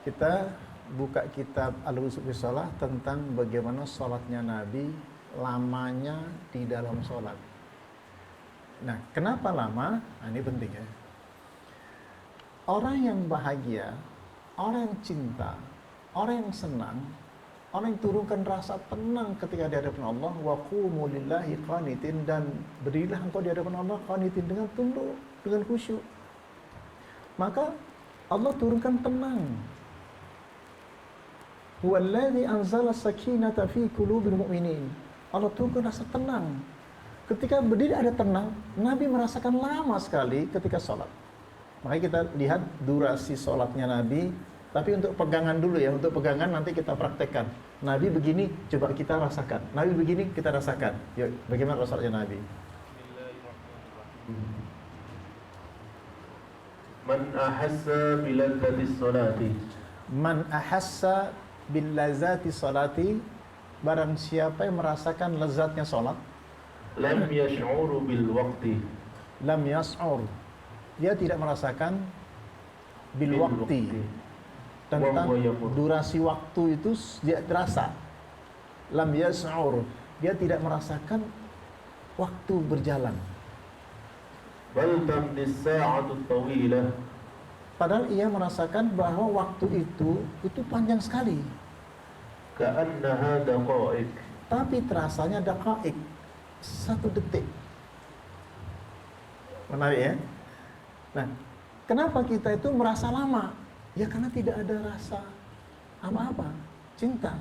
Kita buka kitab Al-Wudu' fi Shalah tentang bagaimana sholatnya Nabi, lamanya di dalam sholat. Nah, kenapa lama? Nah, ini penting ya. Orang yang bahagia, orang yang cinta, orang yang senang, orang yang turunkan rasa tenang ketika di hadapan Allah, wa qumu lillahi qanitin, dan berilah engkau di hadapan Allah qanitin, dengan tunduk, dengan khusyuk. Maka Allah turunkan tenang. Huwallazi anzala sakinata fi qulubil mu'minin. Allah turunkan rasa tenang. Ketika berdiri ada tenang, Nabi merasakan lama sekali ketika sholat. Makanya kita lihat durasi sholatnya Nabi. Tapi untuk pegangan dulu ya, untuk pegangan nanti kita praktekkan. Nabi begini, coba kita rasakan. Nabi begini, kita rasakan. Yuk, bagaimana sholatnya Nabi? Man ahassa biladzati sholati. Man ahassa billazati sholati, barang siapa yang merasakan lezatnya sholat, Lam yash'uru bil waqti. lam yas'ur, dia tidak merasakan bil waqti, tentang durasi waktu itu dia terasa. Lam yas'ur, dia tidak merasakan waktu berjalan. Bal tamdis sa'atu tawilah. Padahal ia merasakan bahwa waktu itu panjang sekali. Ka'annaha daqa'iq. Tapi terasanya daqa'iq, 1 detik. Menarik ya? Nah, kenapa kita itu merasa lama? Ya karena tidak ada rasa apa-apa, cinta.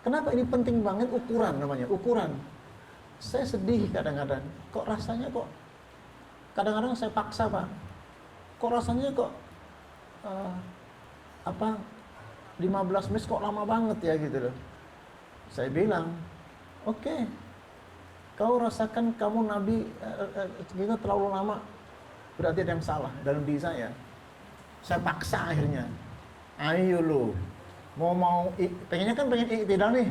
Kenapa ini penting banget? Ukuran namanya, ukuran. Saya sedih kadang-kadang, kok rasanya kok, kadang-kadang saya paksa Pak, kok rasanya kok 15 menit kok lama banget ya gitu loh. Saya bilang, oke, kau rasakan kamu Nabi kita terlalu lama, berarti ada yang salah dalam diri saya. Saya paksa akhirnya. Ayo lo, pengen iktidal nih.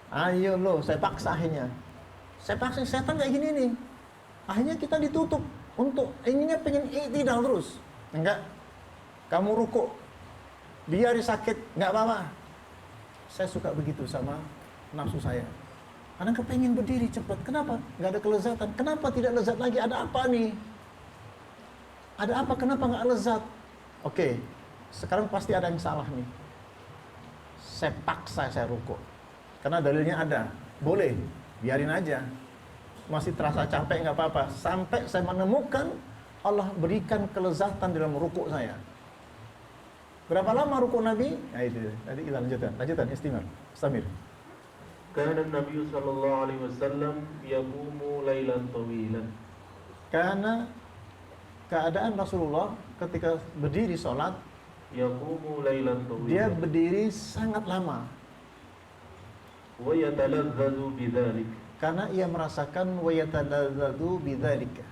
Ayo lo, saya paksa akhirnya. Saya paksa, setan kayak gini nih. Akhirnya kita ditutup untuk inginnya pengen iktidal terus. Enggak, kamu rukuk, biar sakit, nggak apa-apa. Saya suka begitu sama nafsu saya. Karena kepengen berdiri cepat. Kenapa? Nggak ada kelezatan. Kenapa tidak lezat lagi? Ada apa nih? Ada apa? Kenapa nggak lezat? Oke, sekarang pasti ada yang salah nih. Saya paksa saya rukuk. Karena dalilnya ada. Boleh, biarin aja. Masih terasa capek nggak apa-apa. Sampai saya menemukan Allah berikan kelezatan dalam rukuk saya. Berapa lama rukuk Nabi? Nah itu, nanti kita lanjutan istimir. Kana Nabi sallallahu alaihi wasallam yaqumu lailan tawilan. Karena keadaan Rasulullah ketika berdiri sholat, Yaqumu lailan tawilan. dia berdiri sangat lama. Wa yataladzadu bidzalik. Karena ia merasakan wa yataladzadu bidzalika.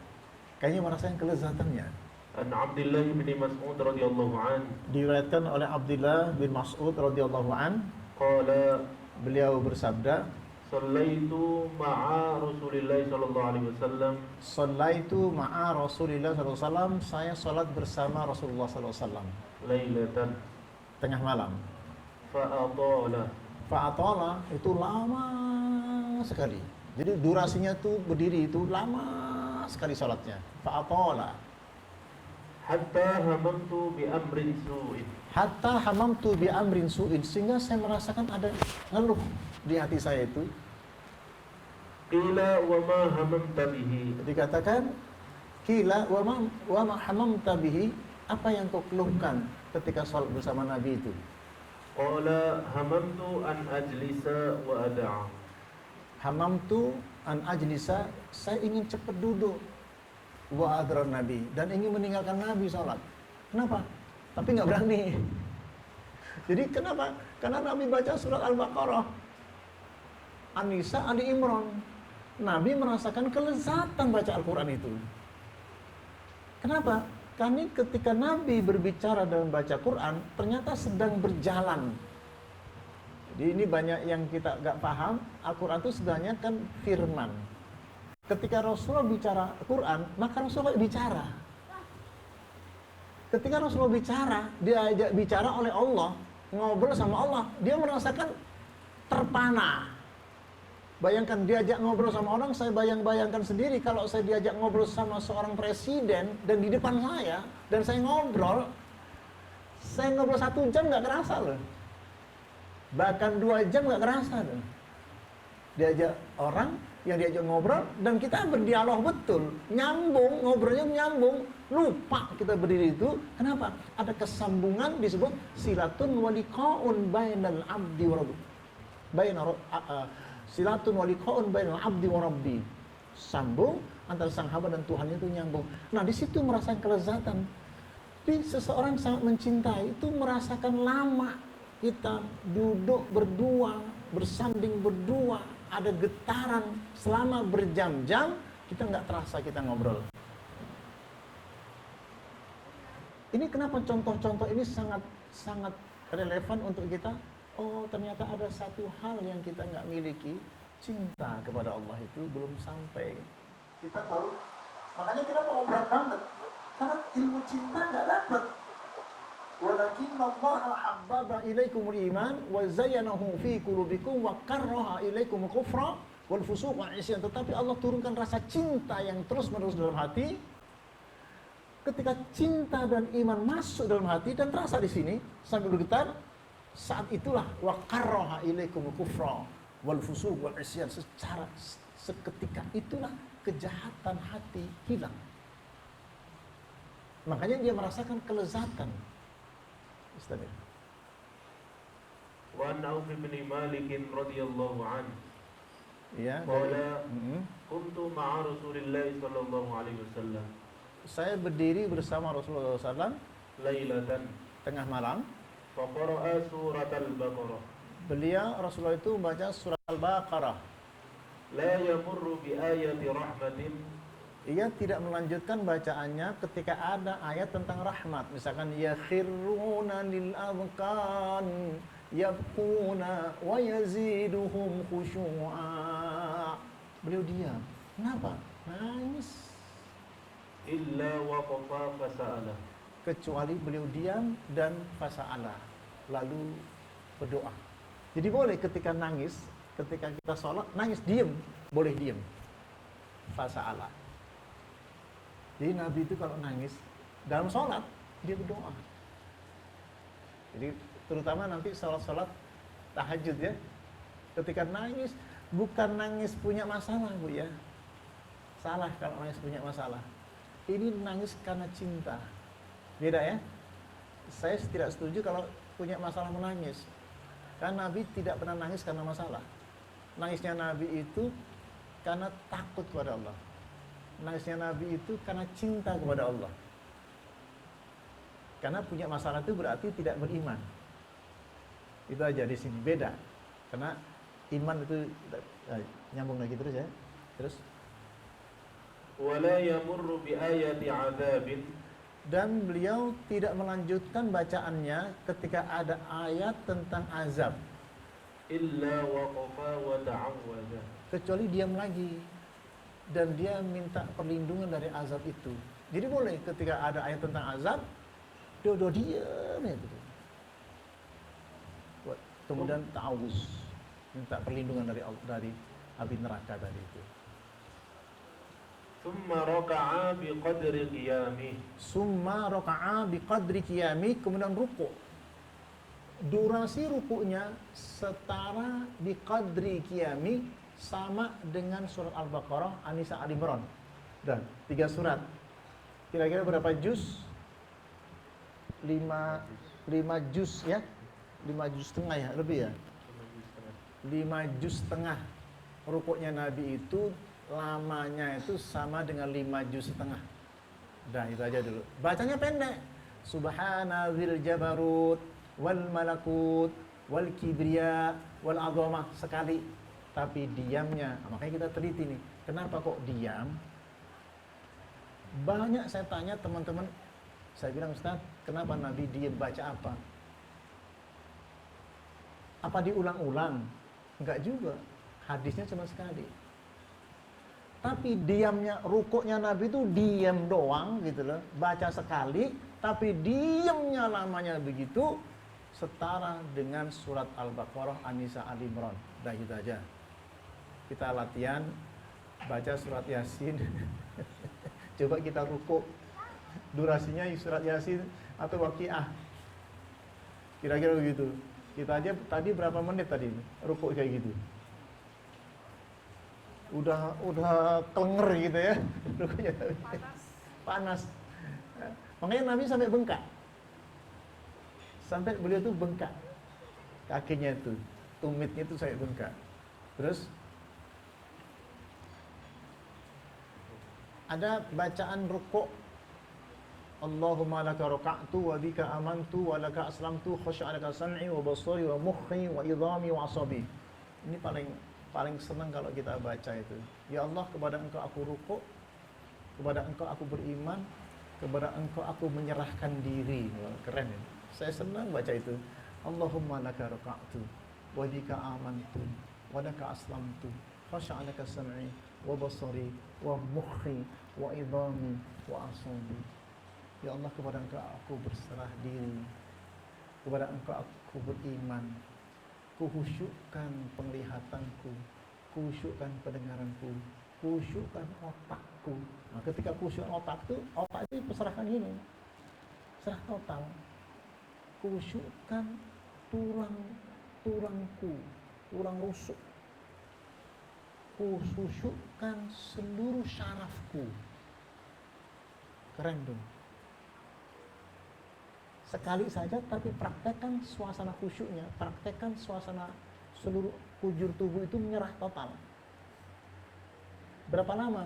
Kayaknya merasakan kelezatannya. An Abdullah bin Mas'ud radhiyallahu an. Diriwayatkan oleh Abdullah bin Mas'ud radhiyallahu an, Qala, beliau bersabda, Sallaitu ma'a Rasulillah sallallahu alaihi wasallam. "Shallaitu ma'a Rasulillah sallallahu alaihi wasallam." Saya salat bersama Rasulullah sallallahu alaihi wasallam Lailatan. tengah malam. Fa'atala. Fa'atala itu lama sekali. Jadi durasinya tuh berdiri itu lama sekali salatnya. Fa'atala. Hatta hamamtu bi amrin su'in. Hatta hamamtu bi amrin su'in, sehingga saya merasakan ada ngeluh di hati saya itu. Qila wa ma hamamta bihi. Dikatakan, "Qila wa ma hamamta bihi?" Apa yang kau keluhkan ketika salat bersama Nabi itu? Qala hamamtu an ajlisa wa ada'a. Hamamtu an ajlisa, saya ingin cepat duduk. Wa adran Nabi, dan ingin meninggalkan Nabi salat. Kenapa? Tapi nggak berani. Jadi kenapa? Karena Nabi baca surat Al-Baqarah, An-Nisa, Ali Imran. Nabi merasakan kelezatan baca Al-Quran itu. Kenapa? Karena ketika Nabi berbicara dalam baca Quran, ternyata sedang berjalan. Jadi ini banyak yang kita nggak paham. Al-Quran itu sebenarnya kan firman. Ketika Rasulullah bicara Quran, maka Rasulullah bicara. Ketika Rasulullah bicara, diajak bicara oleh Allah, ngobrol sama Allah, dia merasakan terpana. Bayangkan diajak ngobrol sama orang, saya bayangkan sendiri kalau saya diajak ngobrol sama seorang presiden dan di depan saya, dan saya ngobrol 1 jam nggak kerasa loh. Bahkan 2 jam nggak kerasa loh. Diajak orang yang diajak ngobrol dan kita berdialog betul, nyambung, ngobrolnya nyambung, lupa kita berdiri itu. Kenapa? Ada kesambungan disebut silatun wa liqa'un bainal abdi wa rabbi. Silatun wa liqa'un bainal abdi wa rabbi. Sambung antara sang hamba dan Tuhan itu nyambung. Nah, di situ merasakan kelezatan. Tapi seseorang sangat mencintai itu merasakan lama kita duduk berdua, bersanding berdua, ada getaran selama berjam-jam, kita nggak terasa kita ngobrol. Ini kenapa contoh-contoh ini sangat relevan untuk kita. Oh, ternyata ada satu hal yang kita nggak miliki, cinta kepada Allah itu belum sampai. Kita tahu, makanya kita mau berat banget, karena ilmu cinta nggak dapat. Walakinna Allah habbaba ilaikumul iman wa zayyanahu fi qulubikum wa karraha ilaikumul kufra wal fusuq wal isyan. Tetapi Allah turunkan rasa cinta yang terus-menerus dalam hati. Ketika cinta dan iman masuk dalam hati dan terasa di sini sambil bergetar, saat itulah wa karraha ilaikumul kufra wal fusuq wal isyan. Secara seketika itulah kejahatan hati hilang. Makanya dia merasakan kelezatan. Istamir. Wa an Auf bin Malik radhiyallahu anhu. Ya. Qala kuntu ma'a Rasulillah sallallahu alaihi wasallam. Saya berdiri bersama Rasulullah SAW Lailatan tengah malam. fa qara'a surat al-Baqarah. Beliau Rasulullah itu membaca surat Al-Baqarah. La yamurru bi ayati rahmatin. Ia tidak melanjutkan bacaannya ketika ada ayat tentang rahmat. Misalkan yakhiruna lil adqan yabquna wa yaziduhum khusyu'a. Beliau diam. Kenapa? Nangis. Illa waqafa fasa'ala. Kecuali beliau diam dan fasa'ala, lalu berdoa. Jadi boleh ketika nangis, ketika kita sholat, nangis diam, boleh diam. Fasa'ala. Jadi Nabi itu kalau nangis dalam sholat, dia berdoa. Jadi terutama nanti sholat tahajud ya, ketika nangis, bukan nangis punya masalah Bu ya. Salah kalau nangis punya masalah. Ini nangis karena cinta. Beda ya. Saya tidak setuju kalau punya masalah menangis. Karena Nabi tidak pernah nangis karena masalah. Nangisnya Nabi itu karena takut kepada Allah. Nangisnya Nabi itu karena cinta kepada Allah. Karena punya masalah itu berarti tidak beriman. Itu aja di sini beda. Karena iman itu nyambung lagi terus ya. Terus Wala yamurru bi ayati 'adzabin. dan beliau tidak melanjutkan bacaannya ketika ada ayat tentang azab. Illa waqafa wa ta'awwadha. Kecuali diam lagi dan dia minta perlindungan dari azab itu. Jadi boleh ketika ada ayat tentang azab, dia diam ya gitu. Kemudian ta'awuz, minta perlindungan dari api neraka tadi itu. Thumma raka'a bi qadri qiyamih. Summa raka'a biqadri qiyami, kemudian ruku'. Durasi ruku'nya setara biqadri qiyami, sama dengan surat Al-Baqarah, An-Nisa, Ali Imran. Dan 3 surat. Kira-kira berapa juz? 5 juz ya. 5 juz setengah ya, lebih ya. 5 juz setengah. Ruku'nya Nabi itu lamanya itu sama dengan 5 juz setengah. Dah itu aja dulu. Bacanya pendek. Subhana dzil jabarut wal malakut wal kibriya wal azamah sekali. Tapi diamnya, makanya kita teliti nih. Kenapa kok diam? Banyak saya tanya teman-teman, saya bilang Ustaz, kenapa Nabi diam, baca apa? Apa diulang-ulang? Enggak juga. Hadisnya cuma sekali. Tapi diamnya, rukuknya Nabi itu diam doang gitu loh. Baca sekali, Tapi diamnya lamanya begitu setara dengan surat Al-Baqarah, An-Nisa, Al-Imran. Udah gitu aja. Kita latihan baca surat Yasin. Coba kita rukuk. Durasinya surat Yasin atau Waqiah. Kira-kira begitu. Kita aja tadi berapa menit tadi rukuk kayak gitu. Udah kelenger gitu ya. Rukuknya panas. Makanya Nabi sampai bengkak. Sampai beliau tuh bengkak. Kakinya itu, tumitnya itu sampai bengkak. Terus ada bacaan rukuk, Allahumma laka raka'tu wa bika amantu wa laka aslamtu khasha'a laka sam'i wa basari wa mukhi wa idhami wa asabi. Ini paling senang kalau kita baca itu. Ya Allah, kepada Engkau aku rukuk, kepada Engkau aku beriman, kepada Engkau aku menyerahkan diri. Wah, keren ya. Saya senang baca itu. Allahumma laka raka'tu wa bika amantu wa laka aslamtu khasha'a laka sam'i wa basari wa mukhi wa idhami wa asabi. Ya Allah, kepada Engkau aku berserah diri, kepada Engkau aku beriman, kuhusyukkan penglihatanku, kuhusyukkan pendengaranku, kuhusyukkan otakku. Nah, ketika kuhusyuk otak itu peserahkan ini, serah total. Kuhusyukkan tulangku, tulang rusuk, kuhusyukkan seluruh syarafku. Keren dong. Sekali saja, tapi praktekkan suasana khusyuknya, praktekkan suasana seluruh kujur tubuh itu menyerah total. Berapa lama?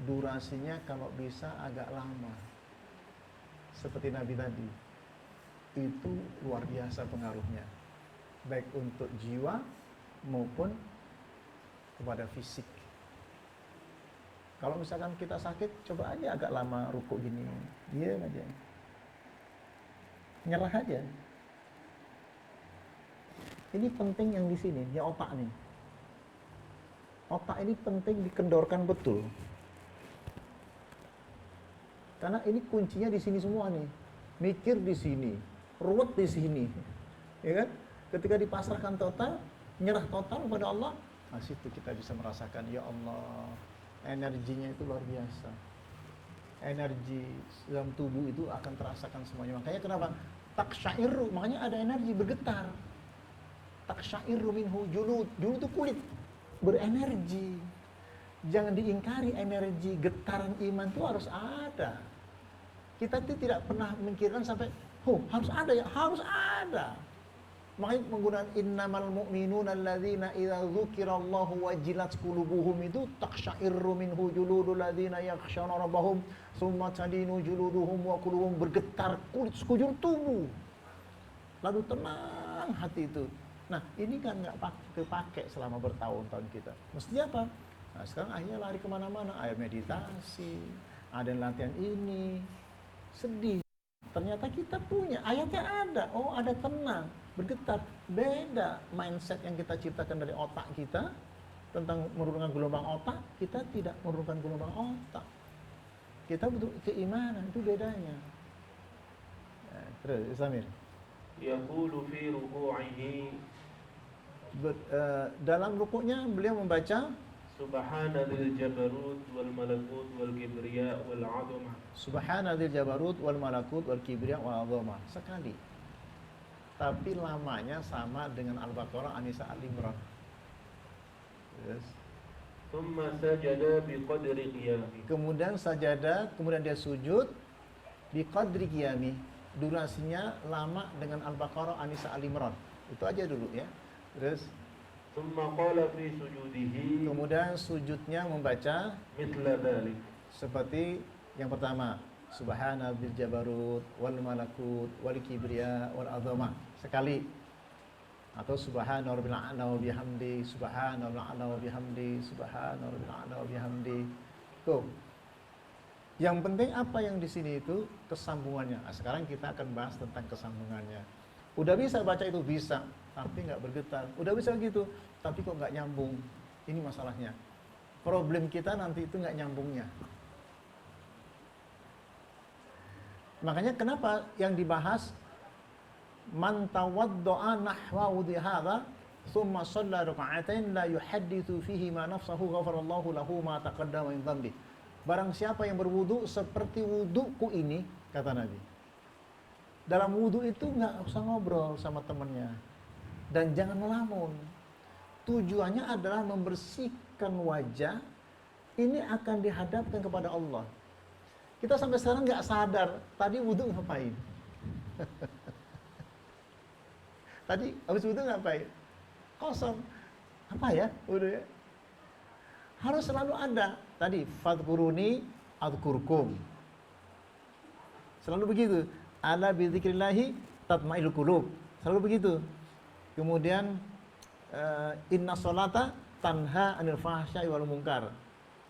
Durasinya kalau bisa agak lama. Seperti Nabi tadi. Itu luar biasa pengaruhnya. Baik untuk jiwa maupun kepada fisik. Kalau misalkan kita sakit, coba aja agak lama rukuk gini. Diam aja. Nyerah aja. Ini penting yang di sini, di otak nih. Otak ini penting dikendorkan betul. Karena ini kuncinya di sini semua nih. Mikir di sini, ruwet di sini. Ya kan? Ketika dipasrahkan total, nyerah total kepada Allah, nah situ kita bisa merasakan, ya Allah, energinya itu luar biasa. Energi dalam tubuh itu akan terasakan semuanya. Makanya kenapa? Taksyairu, makanya ada energi bergetar. Taksyairu minhu julud. Julud itu kulit, berenergi. Jangan diingkari energi getaran iman itu harus ada. Kita itu tidak pernah memikirkan sampai, harus ada ya, harus ada. Makanya penggunaan innamal mu'minuna alladzina idza dzukirallahu wajilat qulubuhum itu taksyairu minhu juludul ladzina yakhshawna rabbahum tsumma tadinu juluduhum wa qulubuhum, bergetar kulit sekujur tubuh. Lalu tenang hati itu. Nah, ini kan nggak dipakai selama bertahun-tahun kita. Mestinya apa? Nah, sekarang akhirnya lari kemana-mana, ada meditasi, ada yang latihan ini, sedih. Ternyata kita punya, ayatnya ada, ada tenang, bergetar. Beda mindset yang kita ciptakan dari otak kita, tentang menurunkan gelombang otak, kita tidak menurunkan gelombang otak. Kita butuh keimanan, itu bedanya. Terus, Samir. Yaqulu fi ruku'ihi, dalam rukuknya beliau membaca Subhana dzil jabarut wal malakut wal kibriya wal 'azamah. Subhana dzil jabarut wal malakut wal kibriya wal 'azamah sekali. Tapi lamanya sama dengan Al-Baqarah, An-Nisa, Al-Imran. Yes. Thumma sajada biqadri qiyamih. Kemudian sajadah, kemudian dia sujud biqadri qiyamih. Durasinya lama dengan Al-Baqarah, An-Nisa, Al-Imran. Itu aja dulu ya. Terus Thumma qala fi sujudihi, kemudian sujudnya membaca mithla dzalik. seperti yang pertama, Subhana dzil jabarut wal malakut wal kibriya wal 'azamah sekali. Atau Subhana rabbil a'la wa bihamdi, Subhana rabbil a'la wa bihamdi, Subhana rabbil a'la wa bihamdi. Tuh. Yang penting apa yang di sini itu kesambungannya. Nah, sekarang kita akan bahas tentang kesambungannya. Udah bisa baca itu bisa, tapi nggak bergetar. Udah bisa gitu, tapi kok nggak nyambung. Ini masalahnya. Problem kita nanti itu nggak nyambungnya. Makanya kenapa yang dibahas man tawadda'a nahwa wudhi hadha thumma shalla raka'atain la yuhadditsu fihi ma nafsahu ghafarallahu lahu ma taqaddama min dhanbi. Barang siapa yang berwudu seperti wuduku ini, kata Nabi. Dalam wudu itu nggak usah ngobrol sama temannya dan jangan melamun. Tujuannya adalah membersihkan wajah. Ini akan dihadapkan kepada Allah. Kita sampai sekarang nggak sadar tadi wudu ngapain. Tadi habis wudu ngapain? Kosong. Apa ya wudu ya? Harus selalu ada. Tadi fadhkuruni adzkurkum. Selalu begitu. Ala bi dzikrillah tatma'innul qulub. Selalu begitu. Kemudian inna sholata tanha 'anil fahsya'i wal munkar.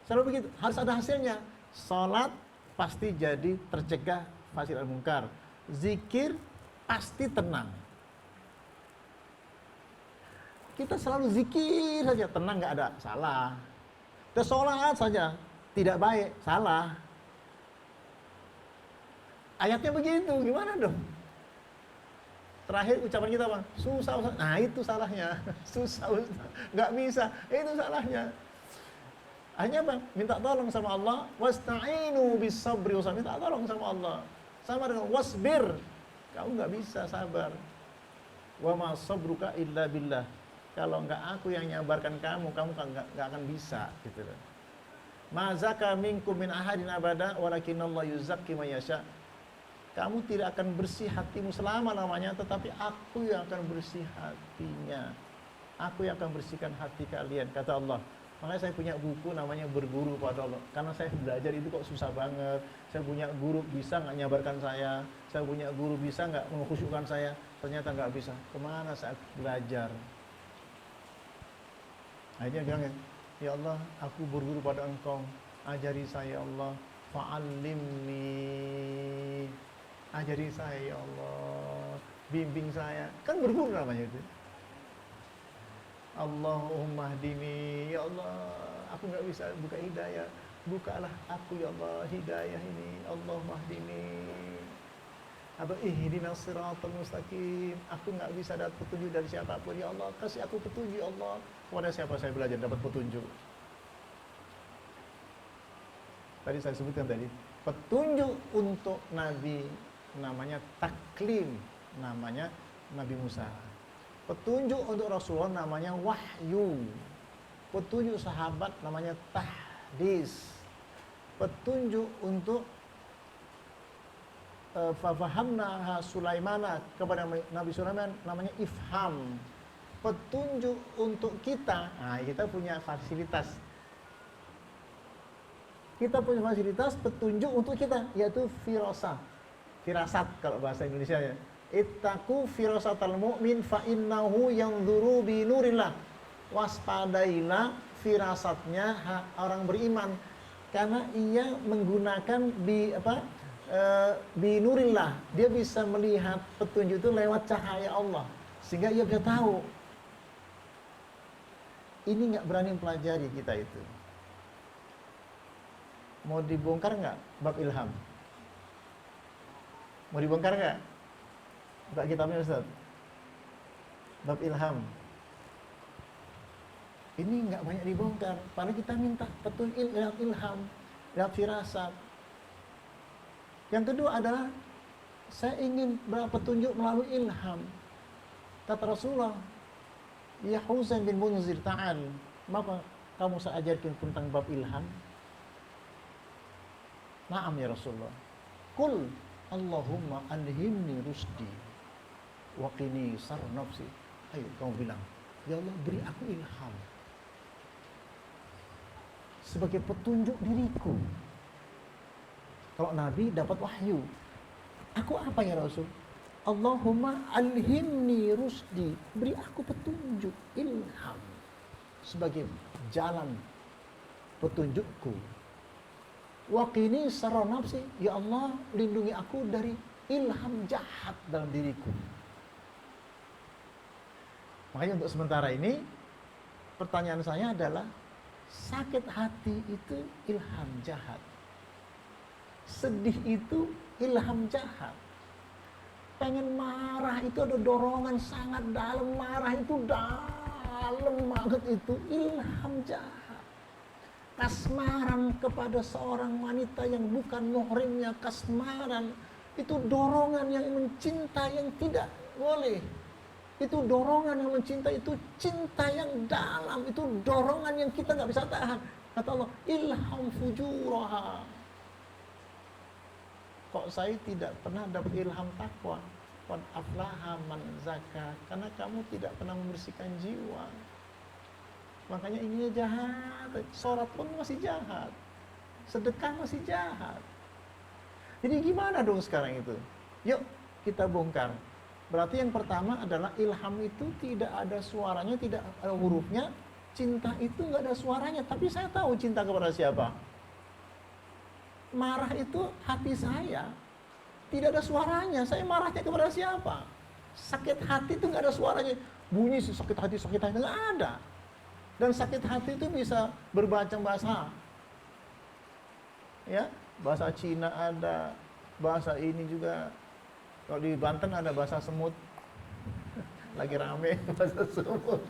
Selalu begitu, harus ada hasilnya. Salat pasti jadi tercegah fahsya wal munkar. Zikir pasti tenang. Kita selalu zikir saja, tenang nggak ada, salah. Kita sholat saja, tidak baik, salah. Ayatnya begitu, gimana dong? Terakhir ucapan kita apa? Susah, Ustaz. Nah itu salahnya. Susah, Ustaz. Nggak bisa, itu salahnya. Akhirnya apa? Minta tolong sama Allah. Wasta'inu bis sabri. Minta tolong sama Allah. Sama dengan wasbir. Kamu nggak bisa sabar. Wa ma sabruka illa billah. Kalau nggak aku yang nyabarkan kamu nggak akan bisa. Gitu loh. Ma zaka minkum min ahadin abada walakinallahu yuzakki man yasha. Kamu tidak akan bersih hatimu selama-lamanya, tetapi aku yang akan bersih hatinya. Aku yang akan bersihkan hati kalian, kata Allah. Makanya saya punya buku namanya Berguru pada Allah. Karena saya belajar itu kok susah banget. Saya punya guru bisa nggak nyabarkan saya. Saya punya guru bisa nggak mengkhusyukkan saya. Ternyata nggak bisa. Kemana saya belajar? Akhirnya bilang, ya Allah, aku berguru pada Engkau. Ajari saya, ya Allah. Fa'allimni. Ajari saya, ya Allah. Bimbing saya. Kan berguru namanya itu. Allahumma hdini, ya Allah, aku nggak bisa buka hidayah, bukalah aku ya Allah hidayah ini, Allahumma hdini, atau ihdinas siratal mustaqim, aku nggak bisa dapat petunjuk dari siapapun, ya Allah kasih aku petunjuk, ya Allah. Kepada siapa saya belajar dapat petunjuk? Tadi saya sebutkan tadi, petunjuk untuk Nabi namanya taklim, namanya Nabi Musa. Petunjuk untuk Rasulullah namanya wahyu. Petunjuk sahabat namanya tahdis. Petunjuk untuk fafahamna Sulaimana kepada Nabi Sulaiman namanya ifham. Petunjuk untuk kita, nah kita punya fasilitas. Kita punya fasilitas petunjuk untuk kita, yaitu firasat kalau bahasa Indonesia ya. Ittaqu firasatal mu'min fa innahu yanzuru bi nurillah. Waspadailah firasatnya orang beriman karena ia menggunakan bi nurillah. Dia bisa melihat petunjuk itu lewat cahaya Allah sehingga ia bisa tahu. Ini nggak berani pelajari kita itu. Mau dibongkar nggak bab ilham? Mau dibongkar nggak? Buka kitabnya Ustaz. Bab ilham. Ini nggak banyak dibongkar. Padahal kita minta petunjuk ilham, lewat firasat. Yang kedua adalah saya ingin petunjuk melalui ilham. Kata Rasulullah, ya Husain bin Munzir, ta'al. Maka kamu saya ajarkan tentang bab ilham. Naam ya Rasulullah. Qul Allahumma alhimni rusdi waqini sar nafsi. Ayo kamu bilang, ya Allah beri aku ilham sebagai petunjuk diriku. Kalau Nabi dapat wahyu, aku apa ya Rasul? Allahumma alhimni rusdi, beri aku petunjuk, ilham sebagai jalan petunjukku. Waqini sar nafsi, ya Allah lindungi aku dari ilham jahat dalam diriku. Makanya untuk sementara ini, pertanyaan saya adalah, sakit hati itu ilham jahat. Sedih itu ilham jahat. Pengen marah itu ada dorongan sangat dalam, marah itu dalam banget, itu ilham jahat. Kasmaran kepada seorang wanita yang bukan muhrimnya, kasmaran itu dorongan yang mencinta yang tidak boleh. Itu dorongan yang mencinta, itu cinta yang dalam, itu dorongan yang kita nggak bisa tahan. Kata Allah, ilham fujuraha. Kok saya tidak pernah dapat ilham takwa? Qad aflaha man zakka. Karena kamu tidak pernah membersihkan jiwa. Makanya ininya jahat. Sholat pun masih jahat, sedekah masih jahat. Jadi gimana dong sekarang itu? Yuk kita bongkar. Berarti yang pertama adalah ilham itu tidak ada suaranya, tidak ada hurufnya. Cinta itu nggak ada suaranya, tapi saya tahu cinta kepada siapa. Marah itu hati saya, tidak ada suaranya. Saya marahnya kepada siapa? Sakit hati itu nggak ada suaranya. Bunyi sakit hati nggak ada. Dan sakit hati itu bisa berbacam bahasa. Ya, bahasa Cina ada, bahasa ini juga. Kalau di Banten ada bahasa semut. Lagi rame bahasa semut.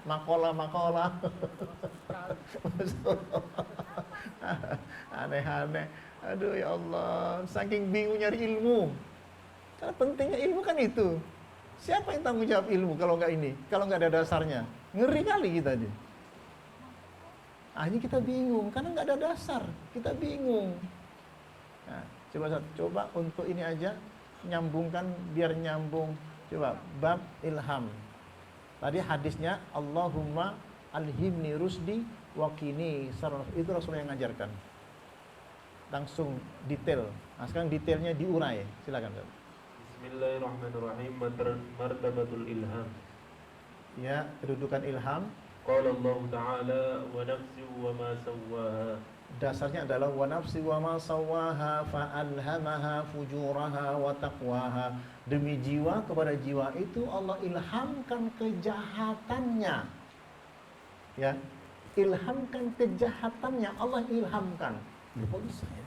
Makola. Aneh-aneh. Aduh ya Allah, saking bingung nyari ilmu. Karena pentingnya ilmu kan itu. Siapa yang tanggung jawab ilmu kalau nggak ini? Kalau nggak ada dasarnya, ngeri kali kita aja. Akhirnya kita bingung karena nggak ada dasar, kita bingung. Nah, coba untuk ini aja nyambungkan biar nyambung. Coba bab ilham. Tadi hadisnya Allahumma alhimni rusdi waqini sarf. Itu Rasulullah yang ngajarkan. Langsung detail. Nah, sekarang detailnya diurai. Silakan. Bismillahirrahmanirrahim. Martabatul ilham. Ya, kedudukan ilham. Qala Allah Ta'ala wa nafsi wa ma sawwaha. Dasarnya adalah wa nafsi wa ma sawwaha fa alhamaha fujuraha wa taqwaha. Demi jiwa, kepada jiwa itu Allah ilhamkan kejahatannya. Ya, ilhamkan kejahatannya, Allah ilhamkan. Kok bisa ya?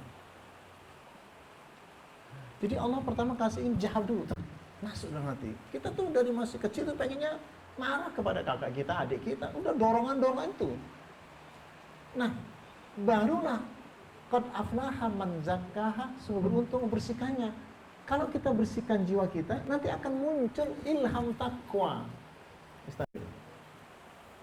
Jadi Allah pertama kasihin jahat dulu, masuk dalam hati. Kita tuh dari masih kecil tuh pengennya marah kepada kakak kita, adik kita, udah dorongan itu. Nah, barulah qad aflaha man zakkaha, sungguh beruntung membersihkannya. Kalau kita bersihkan jiwa kita, nanti akan muncul ilham takwa.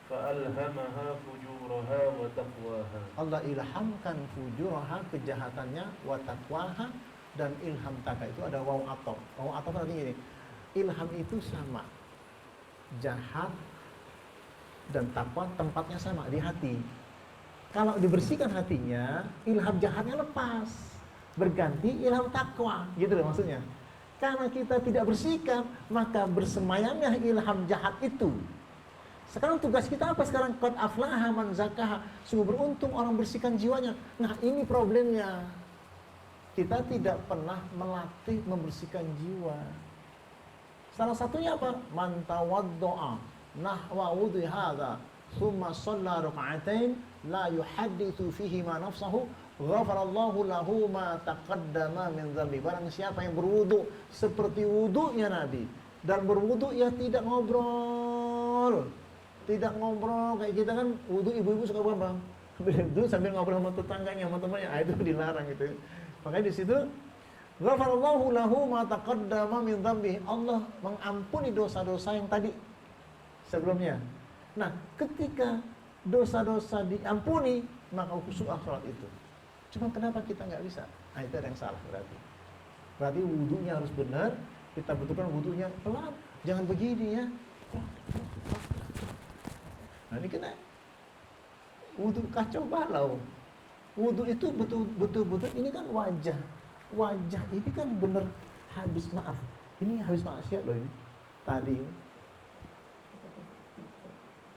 Fa'alhamaha fujuraha wa taqwaha. Allah ilhamkan fujuraha, kejahatannya, wa taqwaha, dan ilham takwa itu ada waw atop. Waw atop artinya gini, ilham itu sama, jahat dan takwa tempatnya sama di hati. Kalau dibersihkan hatinya, ilham jahatnya lepas, berganti ilham takwa, gitu loh maksudnya. Karena kita tidak bersihkan, maka bersemayamnya ilham jahat itu. Sekarang tugas kita apa sekarang? Qad aflaha man zakkaha, sungguh beruntung orang bersihkan jiwanya. Nah, ini problemnya. Kita tidak pernah melatih membersihkan jiwa. Salah satunya apa? Man tawaddo'a nahwa wudhi hadha thumma shalla raka'atain la yuhadditsu fihi ma nafsahu ghafarallahu lahu ma taqaddama min dhanbi. Barang siapa yang berwudu seperti wudunya Nabi, dan berwudu ya tidak ngobrol. Tidak ngobrol kayak kita kan wudu ibu-ibu suka apa? Dulu sambil ngobrol sama tetangganya, sama temannya, itu dilarang gitu. Makanya di situ ghafarallahu lahu ma taqaddama min dhanbi. Allah mengampuni dosa-dosa yang tadi sebelumnya. Nah, ketika dosa-dosa diampuni, maka khusyuk salat itu. Cuma kenapa kita nggak bisa? Nah, itu ada yang salah berarti. Berarti wudunya harus benar, kita betulkan wudunya pelan. Jangan begini ya. Nah, ini kita wudu kacau balau. Wudu itu betul-betul ini kan wajah. Wajah ini kan bener habis maaf. Ini habis maksiat loh ini. Tadi